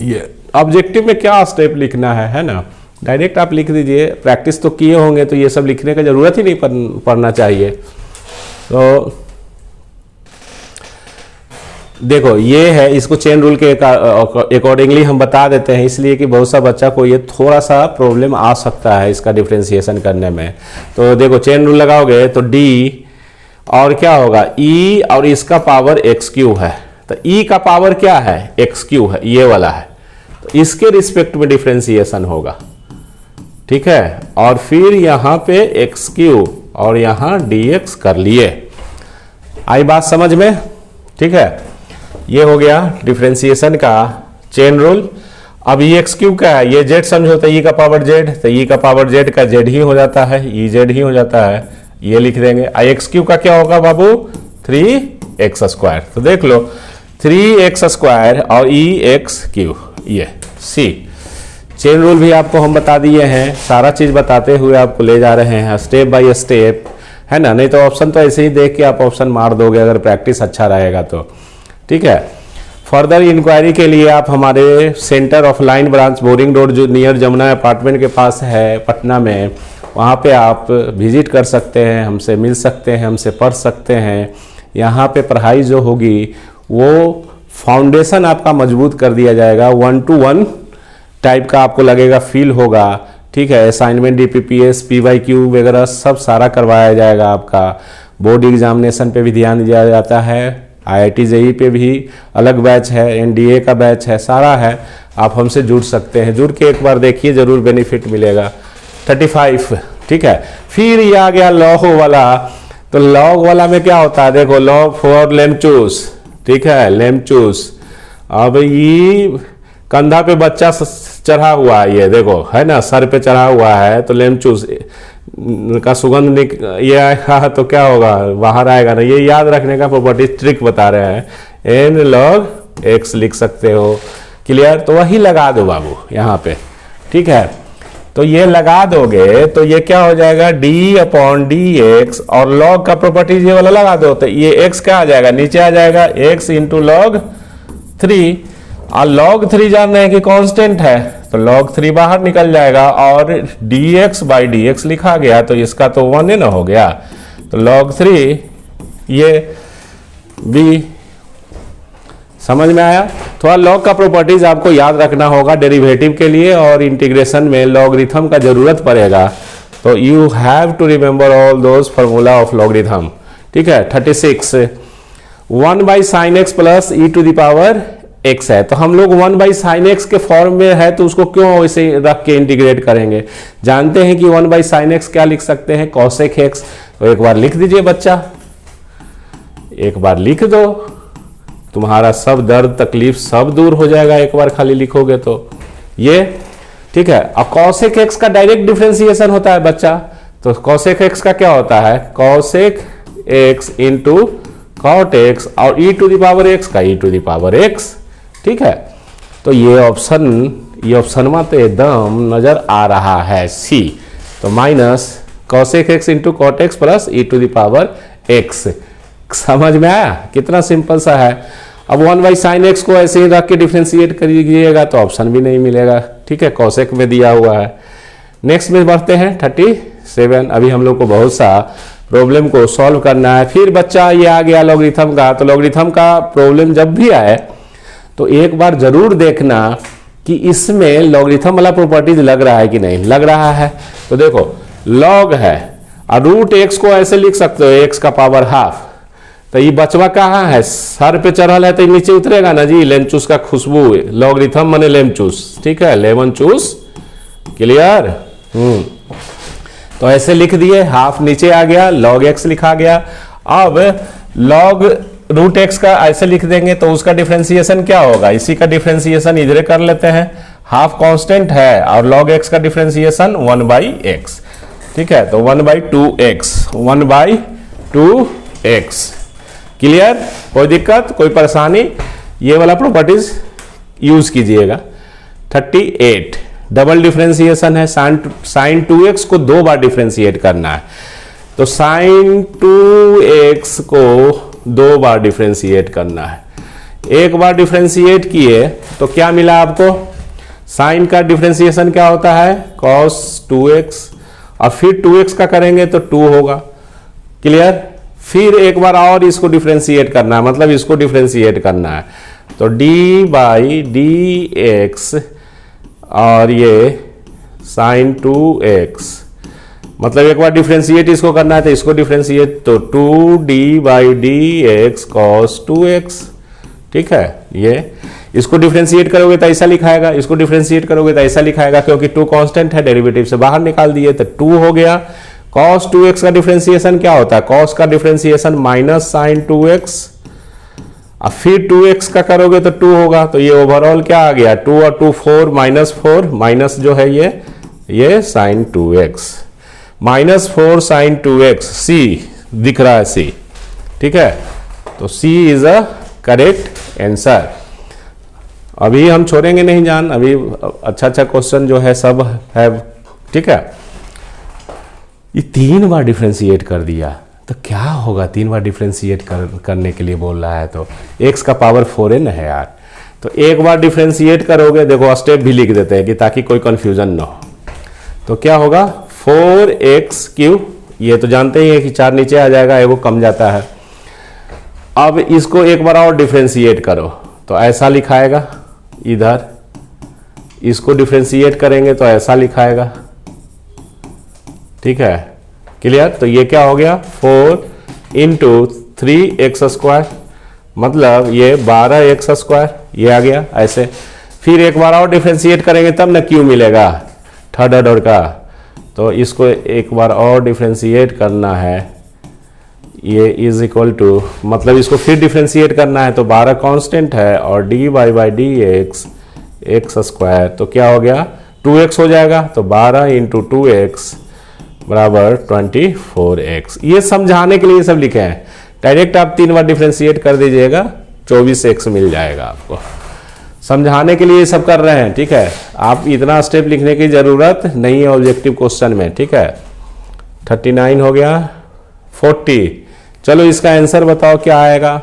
ये ऑब्जेक्टिव में क्या स्टेप लिखना है ना, डायरेक्ट आप लिख दीजिए, प्रैक्टिस तो किए होंगे तो ये सब लिखने का जरूरत ही नहीं पड़ना चाहिए। तो देखो ये है, इसको चेन रूल के अकॉर्डिंगली हम बता देते हैं, इसलिए कि बहुत सा बच्चा को ये थोड़ा सा प्रॉब्लम आ सकता है इसका डिफरेंशिएशन करने में। तो देखो चेन रूल लगाओगे तो डी और क्या होगा e, और इसका पावर एक्स क्यू है, तो e का पावर क्या है एक्स क्यू है, ये वाला है, तो इसके रिस्पेक्ट में डिफरेंशिएशन होगा, ठीक है। और फिर यहाँ पे एक्स क्यू और यहाँ dx कर लिए। आई बात समझ में? ठीक है, ये हो गया डिफरेंशिएशन का चेन रूल। अब ये एक्स क्यू का है, ये जेड समझो तो ई का पावर जेड, तो ई का पावर जेड का जेड ही हो जाता है, ई जेड ही हो जाता है, ये लिख देंगे। आई एक्स क्यू का क्या होगा बाबू 3x स्क्वायर, तो देख लो 3x स्क्वायर और ई एक्स क्यू, ये सी। चेन रूल भी आपको हम बता दिए हैं, सारा चीज बताते हुए आपको ले जा रहे हैं स्टेप बाय स्टेप, है ना। नहीं तो ऑप्शन तो ऐसे ही देख के आप ऑप्शन मार दोगे अगर प्रैक्टिस अच्छा रहेगा तो, ठीक है। फर्दर इंक्वायरी के लिए आप हमारे centre of line branch Boring road जो नियर जमुना अपार्टमेंट के पास है पटना में, वहाँ पे आप विजिट कर सकते हैं, हमसे मिल सकते हैं, हमसे पढ़ सकते हैं। यहाँ पे पढ़ाई जो होगी वो फाउंडेशन आपका मजबूत कर दिया जाएगा, 1-to-1 टाइप का आपको लगेगा, फील होगा, ठीक है। असाइनमेंट DPPS PYQ वगैरह सब सारा करवाया जाएगा आपका। बोर्ड एग्जामिनेशन पे भी ध्यान दिया जाता है, IIT JEE पे भी अलग बैच है, NDA का बैच है, सारा है। आप हमसे जुड़ सकते हैं, जुड़ के एक बार देखिए, ज़रूर बेनिफिट मिलेगा। 35, ठीक है। फिर ये आ गया लॉग वाला, तो लॉग वाला में क्या होता है देखो, लॉग फॉर लेमचूस, ठीक है, लेमचूस। अब ये कंधा पे बच्चा चढ़ा हुआ है, ये देखो है ना, सर पे चढ़ा हुआ है, तो लेमचूस का सुगंध ये आएगा तो क्या होगा, बाहर आएगा ना। ये याद रखने का प्रॉपर्टी ट्रिक बता रहे हैं, एन लॉग एक्स लिख सकते हो। क्लियर? तो वही लगा दो बाबू यहाँ पे, ठीक है। तो ये लगा दोगे तो ये क्या हो जाएगा d/dx, और log का प्रॉपर्टी ये वाला लगा दो तो ये x क्या आ जाएगा, नीचे आ जाएगा x इंटू log 3, और log 3 जान रहे हैं कि कांस्टेंट है, तो log 3 बाहर निकल जाएगा, और dx/dx लिखा गया तो इसका तो 1 ही ना हो गया, तो log 3 ये b। समझ में आया? थोड़ा लॉग का प्रॉपर्टीज आपको याद रखना होगा डेरिवेटिव के लिए, और इंटीग्रेशन में लॉगरिथम का जरूरत पड़ेगा, तो you have to remember all those formula of logarithm, ठीक है। 36 1/sin x plus e⁻ x है, तो हम लोग 1/sin x के फॉर्म में है, तो उसको क्यों वैसे रख के इंटीग्रेट करेंगे। जानते हैं कि 1/sin x क्या लिख सकते हैं, cosec x। तो एक बार लिख दीजिए बच्चा, एक बार लिख दो, तुम्हारा सब दर्द तकलीफ सब दूर हो जाएगा एक बार खाली लिखोगे तो, ये ठीक है। और cosec x का डायरेक्ट डिफरेंशिएशन होता है बच्चा, तो cosec x का क्या होता है, cosec x into cot x और e to the power x का e to the power x। ठीक है, तो ये ऑप्शन में तो एकदम नजर आ रहा है सी। तो minus cosec x into cot x plus e to the power x। समझ में आया, कितना सिंपल सा है। अब 1 बाई साइन एक्स को ऐसे ही रख के डिफ्रेंशिएट करिएगा तो ऑप्शन भी नहीं मिलेगा। ठीक है, कॉसेक में दिया हुआ है। नेक्स्ट में बढ़ते हैं 37। अभी हम लोग को बहुत सा प्रॉब्लम को सॉल्व करना है। फिर बच्चा ये आ गया लॉगरिथम का। तो लॉगरिथम का प्रॉब्लम जब भी आए तो एक बार जरूर देखना कि इसमें लॉगरिथम वाला प्रॉपर्टीज लग रहा है कि नहीं लग रहा है। तो देखो लॉग है और रूट एक्स को ऐसे लिख सकते हो एक्स का पावर हाफ। तो ये बचवा कहाँ है, सर पे चढ़ल है तो नीचे उतरेगा ना जी। लेमचूस का खुशबू, लॉगरिथम माने लेमचूस। ठीक है, लेमन चूस, क्लियर। तो ऐसे लिख दिए, हाफ नीचे आ गया, लॉग एक्स लिखा गया। अब लॉग रूट एक्स का ऐसे लिख देंगे तो उसका डिफरेंशिएशन क्या होगा, इसी का डिफरेंशिएशन इधर कर लेते हैं। हाफ कांस्टेंट है और लॉग एक्स का डिफरेंशिएशन 1 बाई एक्स। ठीक है, तो 1 by 2x, 1 by 2x। Clear, कोई दिक्कत कोई परेशानी, ये वाला प्रॉपर्टीज यूज कीजिएगा। 38 डबल डिफरेंशिएशन है। साइन 2x को 2 बार डिफरेंशिएट करना है। तो साइन 2x को 2 बार डिफरेंशिएट करना है। एक बार डिफरेंशिएट किए तो क्या मिला आपको, साइन का डिफरेंशिएशन क्या होता है cos 2x और फिर 2x का करेंगे तो 2 होगा। क्लियर, फिर एक बार और इसको डिफरेंशिएट करना है, मतलब इसको डिफरेंशिएट करना है। तो d बाई डी एक्स और ये साइन 2x, मतलब एक बार डिफरेंशिएट इसको करना है तो इसको डिफरेंशिएट, तो 2d by D x cos 2x। ठीक है, ये इसको डिफरेंशिएट करोगे तो ऐसा लिखाएगा, इसको डिफरेंशिएट करोगे तो ऐसा लिखाएगा, क्योंकि 2 कांस्टेंट है, डेरिवेटिव से बाहर निकाल दिए तो 2 हो गया। cos 2x का डिफरेंशिएशन क्या होता है, cos का डिफरेंशिएशन माइनस साइन 2x और फिर 2x का करोगे तो 2 होगा। तो ये ओवरऑल क्या आ गया, 2 और 2 4, -4 माइनस जो है ये साइन 2x, -4 साइन 2x। सी दिख रहा है, सी। ठीक है, तो सी इज अ करेक्ट आंसर। अभी हम छोड़ेंगे नहीं जान, अभी अच्छा क्वेश्चन जो है सब है। ठीक है, ये 3 बार डिफरेंशिएट कर दिया तो क्या होगा, 3 बार डिफरेंशिएट करने के लिए बोल रहा है तो x का पावर 4n है यार। तो एक बार डिफरेंशिएट करोगे, देखो स्टेप भी लिख देते हैं कि ताकि कोई कंफ्यूजन ना हो। तो क्या होगा 4x3, ये तो जानते ही है कि 4 नीचे आ जाएगा, वो कम जाता है। अब इसको एक बार और डिफरेंशिएट करो तो ऐसा लिखाएगा, इधर इसको डिफरेंशिएट करेंगे तो ऐसा लिखाएगा। ठीक है, क्लियर। तो ये क्या हो गया 4 इंटू 3x², मतलब ये 12x², ये आ गया ऐसे। फिर एक बार और डिफरेंशिएट करेंगे तब ना क्यू मिलेगा थर्ड ऑर्डर का। तो इसको एक बार और डिफरेंशिएट करना है, ये इज इक्वल टू, मतलब इसको फिर डिफरेंशिएट करना है तो 12 कांस्टेंट है और dy by D x x², तो क्या हो गया 2x हो जाएगा। तो 12 इंटू 2x बराबर 24x। ये समझाने के लिए सब लिखे हैं, डायरेक्ट आप 3 बार डिफरेंशिएट कर दीजिएगा 24x मिल जाएगा आपको। समझाने के लिए ये सब कर रहे हैं। ठीक है, आप इतना स्टेप लिखने की जरूरत नहीं है ऑब्जेक्टिव क्वेश्चन में। ठीक है, 39 हो गया, 40। चलो इसका आंसर बताओ क्या आएगा,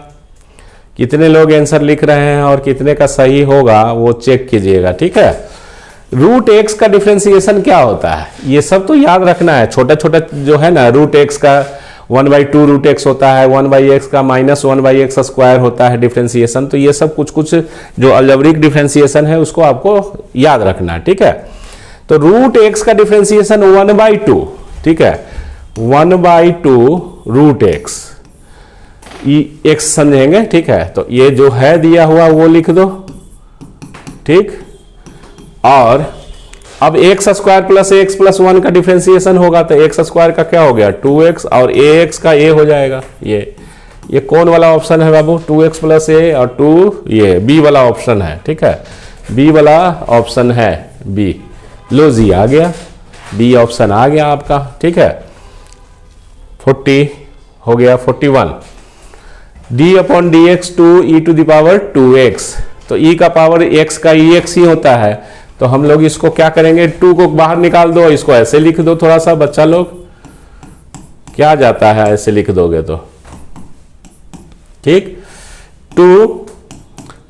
कितने लोग आंसर लिख रहे हैं और कितने का सही होगा वो चेक कीजिएगा। ठीक है, रूट एक्स का डिफरेंशिएशन क्या होता है ये सब तो याद रखना है। छोटा छोटा जो है ना, रूट एक्स का 1/2 रूट एक्स होता है, 1/x का -1/x² होता है डिफरेंशिएशन। तो ये सब कुछ जो अलजेब्रिक डिफरेंशिएशन है उसको आपको याद रखना है। ठीक है, तो रूट एक्स का डिफरेंशिएशन 1/2। ठीक है, 1/2 रूट एक्स, एक्स समझेंगे। ठीक है, तो ये जो है दिया हुआ वो लिख दो। ठीक, और अब x² प्लस x प्लस 1 का डिफरेंशिएशन होगा तो x² का क्या हो गया 2x और ax का a हो जाएगा। ये कौन वाला ऑप्शन है बाबू, 2x प्लस a और 2 ये b वाला ऑप्शन है। ठीक है, b वाला ऑप्शन है b। लो जी आ गया, b ऑप्शन आ गया आपका। ठीक है, 40 हो गया 41, d upon d x to e to the power 2x, तो e का पावर x का ex ही होता है, तो हम लोग इसको क्या करेंगे, 2 को बाहर निकाल दो, इसको ऐसे लिख दो, थोड़ा सा बच्चा लोग क्या जाता है ऐसे लिख दोगे तो ठीक। 2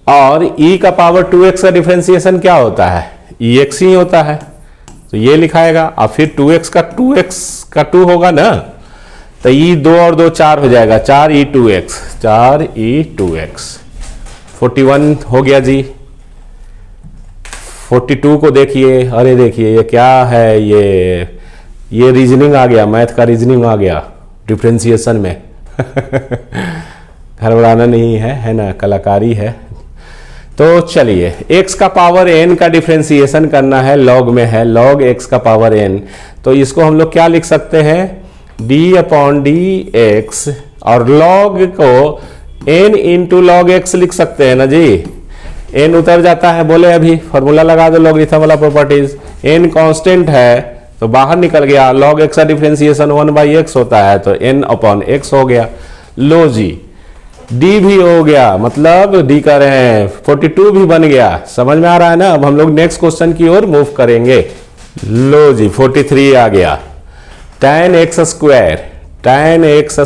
और e का पावर 2x का डिफरेंशिएशन क्या होता है, ex ही होता है, तो ये लिखाएगा। और फिर 2x का 2 होगा ना, तो e 2 और 2 4 हो जाएगा, 4e2x, 4e2x। 41 हो गया जी। 42 को देखिए, अरे देखिए ये क्या है, ये रीजनिंग आ गया, मैथ का रीजनिंग आ गया डिफरेंशिएशन में घबराना नहीं है ना, कलाकारी है। तो चलिए x का पावर n का डिफरेंशिएशन करना है, लॉग में है, लॉग x का पावर n, तो इसको हम लोग क्या लिख सकते हैं, d अपॉन डी एक्स, और log को n इंटू लॉग x लिख सकते हैं ना जी, n उतर जाता है, बोले अभी फॉर्मूला लगा दो लॉगरिथम वाला प्रॉपर्टीज, n कांस्टेंट है तो बाहर निकल गया, log x का डिफरेंशिएशन 1/x होता है, तो n अपॉन x हो गया। लो जी d भी हो गया, मतलब d कर रहे हैं, 42 भी बन गया, समझ में आ रहा है ना। अब हम लोग नेक्स्ट क्वेश्चन की ओर मूव करेंगे। लो जी 43 आ गया, tan x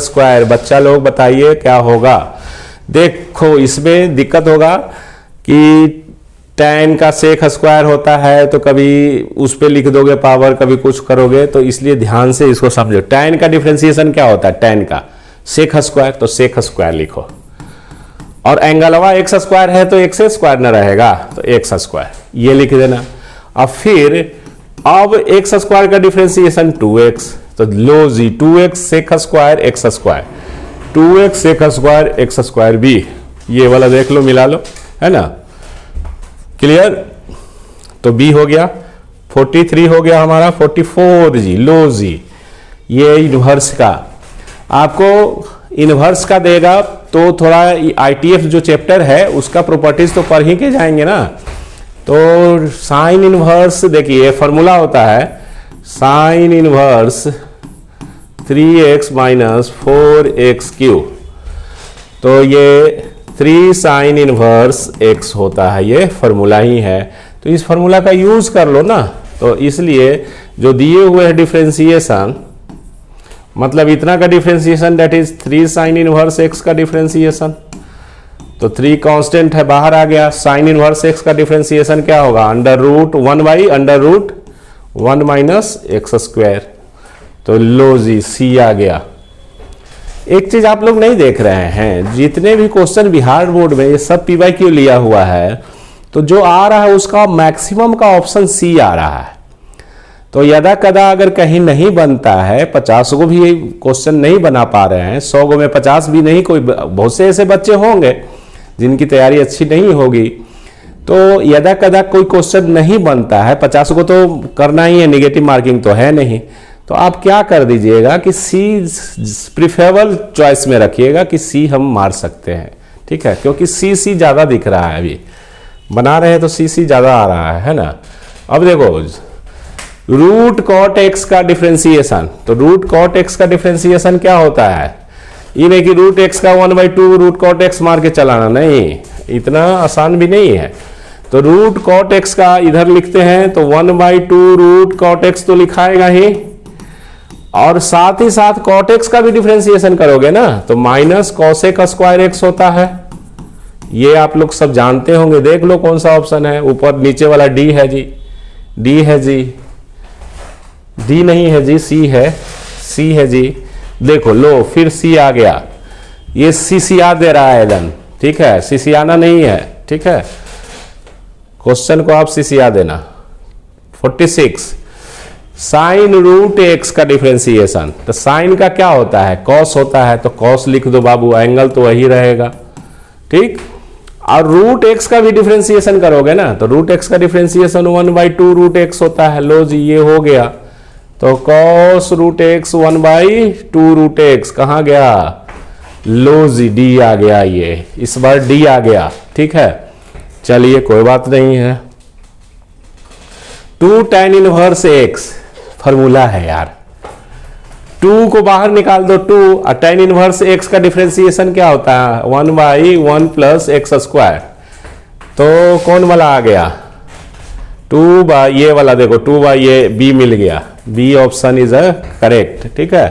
स्क्वायर, बच्चा लोग बताइए क्या होगा। देखो इसमें दिक्कत होगा कि tan का सेक स्क्वायर होता है, तो कभी उस पर लिख दोगे पावर, कभी कुछ करोगे, तो इसलिए ध्यान से इसको समझो। tan का डिफरेंशिएशन क्या होता है, tan का सेक स्क्वायर, तो सेक स्क्वायर लिखो, और एंगलवा एक्स स्क्वायर है तो एक्स स्क्वायर न रहेगा, तो एक्स स्क्वायर ये लिख देना। अब फिर अब एक्स स्क्वायर का डिफरेंशिएशन 2x, तो लो जी 2x sec square x square, 2x sec square x square भी, ये वाला देख लो मिला लो, है ना, क्लियर। तो b हो गया, 43 हो गया हमारा, 44 जी, लो जी ये इनवर्स का, आपको इनवर्स का देगा तो थोड़ा ITF जो चैप्टर है उसका प्रॉपर्टीज तो पढ़ ही के जाएंगे ना। तो साइन इनवर्स देखिए फॉर्मूला होता है, sine inverse 3x minus 4x3, तो ये 3 साइन इनवर्स x होता है, ये फॉर्मूला ही है, तो इस फॉर्मूला का यूज कर लो ना। तो इसलिए जो दिए हुए है डिफरेंशिएशन, मतलब इतना का differentiation, that is 3 sine inverse x का डिफरेंशिएशन, तो 3 कांस्टेंट है बाहर आ गया, साइन इनवर्स x का डिफरेंशिएशन क्या होगा, under root 1 minus x square, तो लो जी c आ गया। एक चीज आप लोग नहीं देख रहे हैं, जितने भी क्वेश्चन बिहार बोर्ड में ये सब PYQ लिया हुआ है, तो जो आ रहा है उसका मैक्सिमम का ऑप्शन C आ रहा है। तो यदा कदा अगर कहीं नहीं बनता है, 50 को भी क्वेश्चन नहीं बना पा रहे हैं, 100 को में 50 भी नहीं, कोई बहुत से ऐसे बच्चे होंगे जिनकी तैयारी अच्छी नहीं होगी, तो यदा कदा कोई क्वेश्चन नहीं बनता है, 50 को तो करना ही है, नेगेटिव मार्किंग तो है नहीं, तो आप क्या कर दीजिएगा कि C प्रिफरेबल चॉइस में रखिएगा कि C हम मार सकते हैं, ठीक है, क्योंकि C ज़्यादा दिख रहा है, अभी बना रहे हैं तो C ज़्यादा आ रहा है ना। अब देखो रूट कॉट एक्स का डिफरेंशिएशन, तो रूट कॉट एक्स का डिफरेंशिएशन क्या होता है, ये नहीं कि रूट एक्स का 1/2 रूट कॉट एक्स मार के चलाना, नहीं, इतना आसान भी नहीं है। तो रूट कॉट एक्स का इधर लिखते हैं, तो 1/2 रूट कॉट एक्स तो लिखाएगा ही, और साथ ही साथ कॉट एक्स का भी डिफरेंशिएशन करोगे ना, तो माइनस कॉसेक स्क्वायर एक्स होता है, ये आप लोग सब जानते होंगे। देख लो कौन सा ऑप्शन है, ऊपर नीचे वाला डी है जी, डी है जी, डी नहीं है जी, सी है, सी है जी, देखो लो फिर सी आ गया, ये सी आ दे रहा है एकदम, ठीक है, सी आना नहीं है, ठीक है, क्वेश्चन को आप सी आ देना। 46 साइन रूट एक्स का डिफरेंशिएशन, तो साइन का क्या होता है, कॉस होता है, तो कॉस लिख दो बाबू, एंगल तो वही रहेगा, ठीक। और रूट एक्स का भी डिफरेंशिएशन करोगे ना, तो रूट एक्स का डिफरेंशिएशन 1/2 रूट एक्स होता है, लो जी ये हो गया, तो cos root x 1/2 root x कहाँ गया, लो जी डी आ गया, ये इस बार डी आ गया, ठीक है, चलिए कोई बात नहीं है। 2 tan इनवर्स एक्स फॉर्मूला है यार, 2 को बाहर निकाल दो 2, और tan इनवर्स x का डिफरेंशिएशन क्या होता है 1/1 प्लस एक्स स्क्वायर। तो कौन वाला आ गया 2 ये वाला, देखो 2 ये b मिल गया, B option is a correct. ठीक है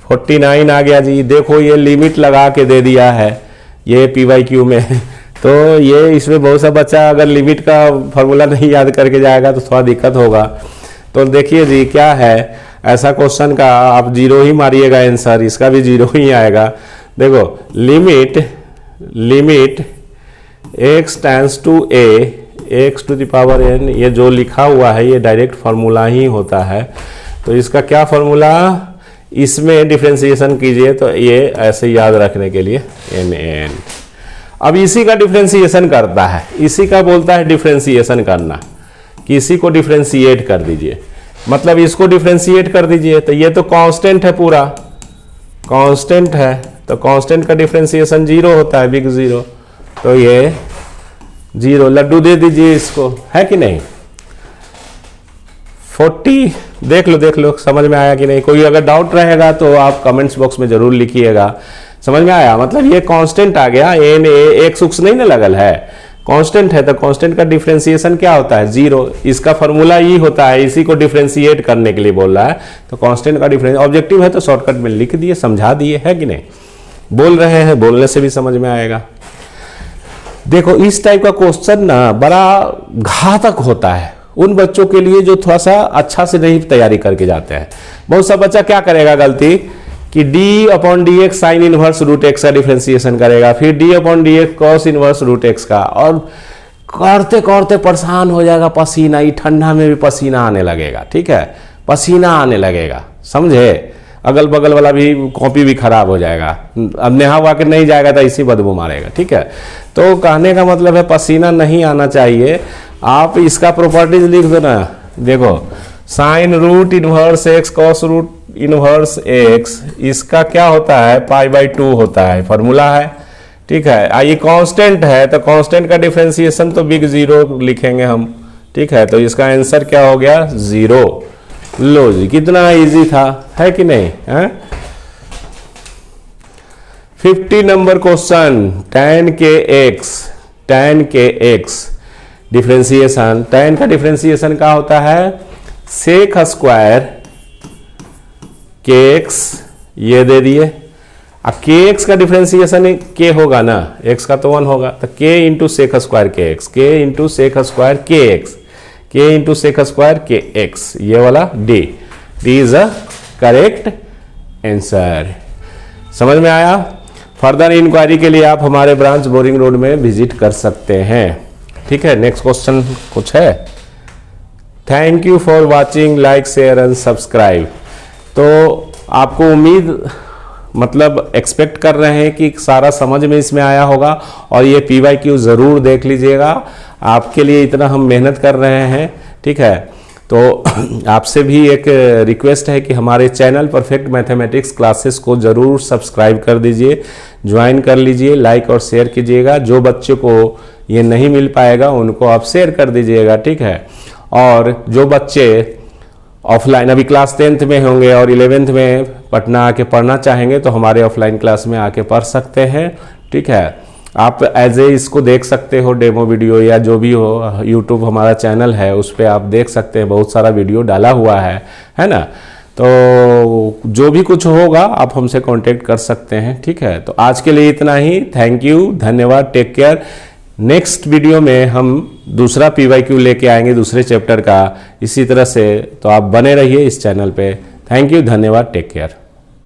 49 आ गया जी। देखो ये लिमिट लगा के दे दिया है ये PYQ में तो ये इसमें बहुत सा बच्चा अगर लिमिट का फॉर्मूला नहीं याद करके जाएगा तो थोड़ा दिक्कत होगा। तो देखिए जी क्या है, ऐसा क्वेश्चन का आप 0 ही मारिएगा आंसर, इसका भी 0 ही आएगा। देखो limit x tends to a x to the power n, ये जो लिखा हुआ है ये डायरेक्ट फार्मूला ही होता है। तो इसका क्या फार्मूला, इसमें डिफरेंशिएशन कीजिए तो ये ऐसे याद रखने के लिए n। अब इसी का डिफरेंशिएशन करता है, इसी का बोलता है डिफरेंशिएशन करना, कि इसी को डिफरेंशिएट कर दीजिए, मतलब इसको डिफरेंशिएट कर दीजिए। तो ये तो कांस्टेंट है, पूरा कांस्टेंट है, तो कांस्टेंट का डिफरेंशिएशन 0 होता है, बिग 0। तो ये 0 लड्डू दे दीजिए इसको, है कि नहीं। 40 देख लो समझ में आया कि नहीं। कोई अगर डाउट रहेगा तो आप कमेंट्स बॉक्स में जरूर लिखिएगा। समझ में आया, मतलब ये कांस्टेंट आ गया, n x उक्स नहीं ना लगल है, कांस्टेंट है, तो कांस्टेंट का डिफरेंशिएशन क्या होता है 0। इसका फार्मूला ये होता है, इसी को डिफरेंशिएट करने के लिए बोल रहा है। तो कांस्टेंट का डिफरेंस ऑब्जेक्टिव है तो शॉर्टकट में लिख दिए, समझा दिए, है कि नहीं। बोल रहे हैं, बोलने से भी समझ में आएगा। देखो इस टाइप का क्वेश्चन ना बड़ा घातक होता है उन बच्चों के लिए जो थोड़ा सा अच्छा से नहीं तैयारी करके जाते हैं। बहुत सा बच्चा क्या करेगा गलती कि d/dx sine inverse root x का डिफरेंशिएशन करेगा, फिर d/dx cos inverse root x का, और करते करते परेशान हो जाएगा, पसीना, ये ठंडा में भी पसीना आने लगेगा। ठीक है पसीना आने लगेगा, समझे, अगल बगल वाला भी कॉपी भी खराब हो जाएगा। अब नेहा हुआ के नहीं जाएगा तो इसी बदबू मारेगा। ठीक है तो कहने का मतलब है पसीना नहीं आना चाहिए। आप इसका प्रॉपर्टीज लिख दो ना, देखो sine root inverse x cos root inverse x, इसका क्या होता है π/2 होता है, फॉर्मूला है। ठीक है ये कांस्टेंट है तो कांस्टेंट का डिफरेंशिएशन तो बिग 0 लिखेंगे हम। ठीक है तो इसका आंसर क्या हो गया 0। लो जी कितना इजी था, है कि नहीं है। 50 नंबर क्वेश्चन, tan के x डिफरेंशिएशन, tan का डिफरेंशिएशन क्या होता है सेक स्क्वायर kx, ये दे दिए। अब kx का डिफरेंशिएशन k होगा ना, x का तो 1 होगा, तो k into sec square kx, k into sec square kx, k into sec square kx, ये वाला d is a correct answer. समझ में आया। फर्दर इंक्वायरी के लिए आप हमारे ब्रांच बोरिंग रोड में विजिट कर सकते हैं। ठीक है नेक्स्ट क्वेश्चन कुछ है। Thank you for watching, like share and subscribe. तो आपको उम्मीद मतलब एक्सपेक्ट कर रहे हैं कि सारा समझ में इसमें आया होगा, और ये PYQ ज़रूर देख लीजिएगा, आपके लिए इतना हम मेहनत कर रहे हैं। ठीक है तो आपसे भी एक रिक्वेस्ट है कि हमारे चैनल परफेक्ट मैथमेटिक्स क्लासेस को ज़रूर सब्सक्राइब कर दीजिए, ज्वाइन कर लीजिए, लाइक और शेयर कीजिएगा। जो बच्चों को ये नहीं मिल पाएगा उनको आप शेयर कर दीजिएगा। ठीक है और जो बच्चे ऑफलाइन अभी क्लास 10th में होंगे और 11th में पटना आके पढ़ना चाहेंगे तो हमारे ऑफलाइन क्लास में आके पढ़ सकते हैं। ठीक है आप एज ए इसको देख सकते हो, डेमो वीडियो या जो भी हो, यूट्यूब हमारा चैनल है उस पर आप देख सकते हैं, बहुत सारा वीडियो डाला हुआ है ना। तो जो भी कुछ होगा आप हमसे कांटेक्ट कर सकते हैं। ठीक है तो आज के लिए इतना ही। थैंक यू, धन्यवाद, टेक केयर। नेक्स्ट वीडियो में हम दूसरा PYQ लेके आएंगे दूसरे चैप्टर का इसी तरह से, तो आप बने रहिए इस चैनल पे। थैंक यू, धन्यवाद, टेक केयर।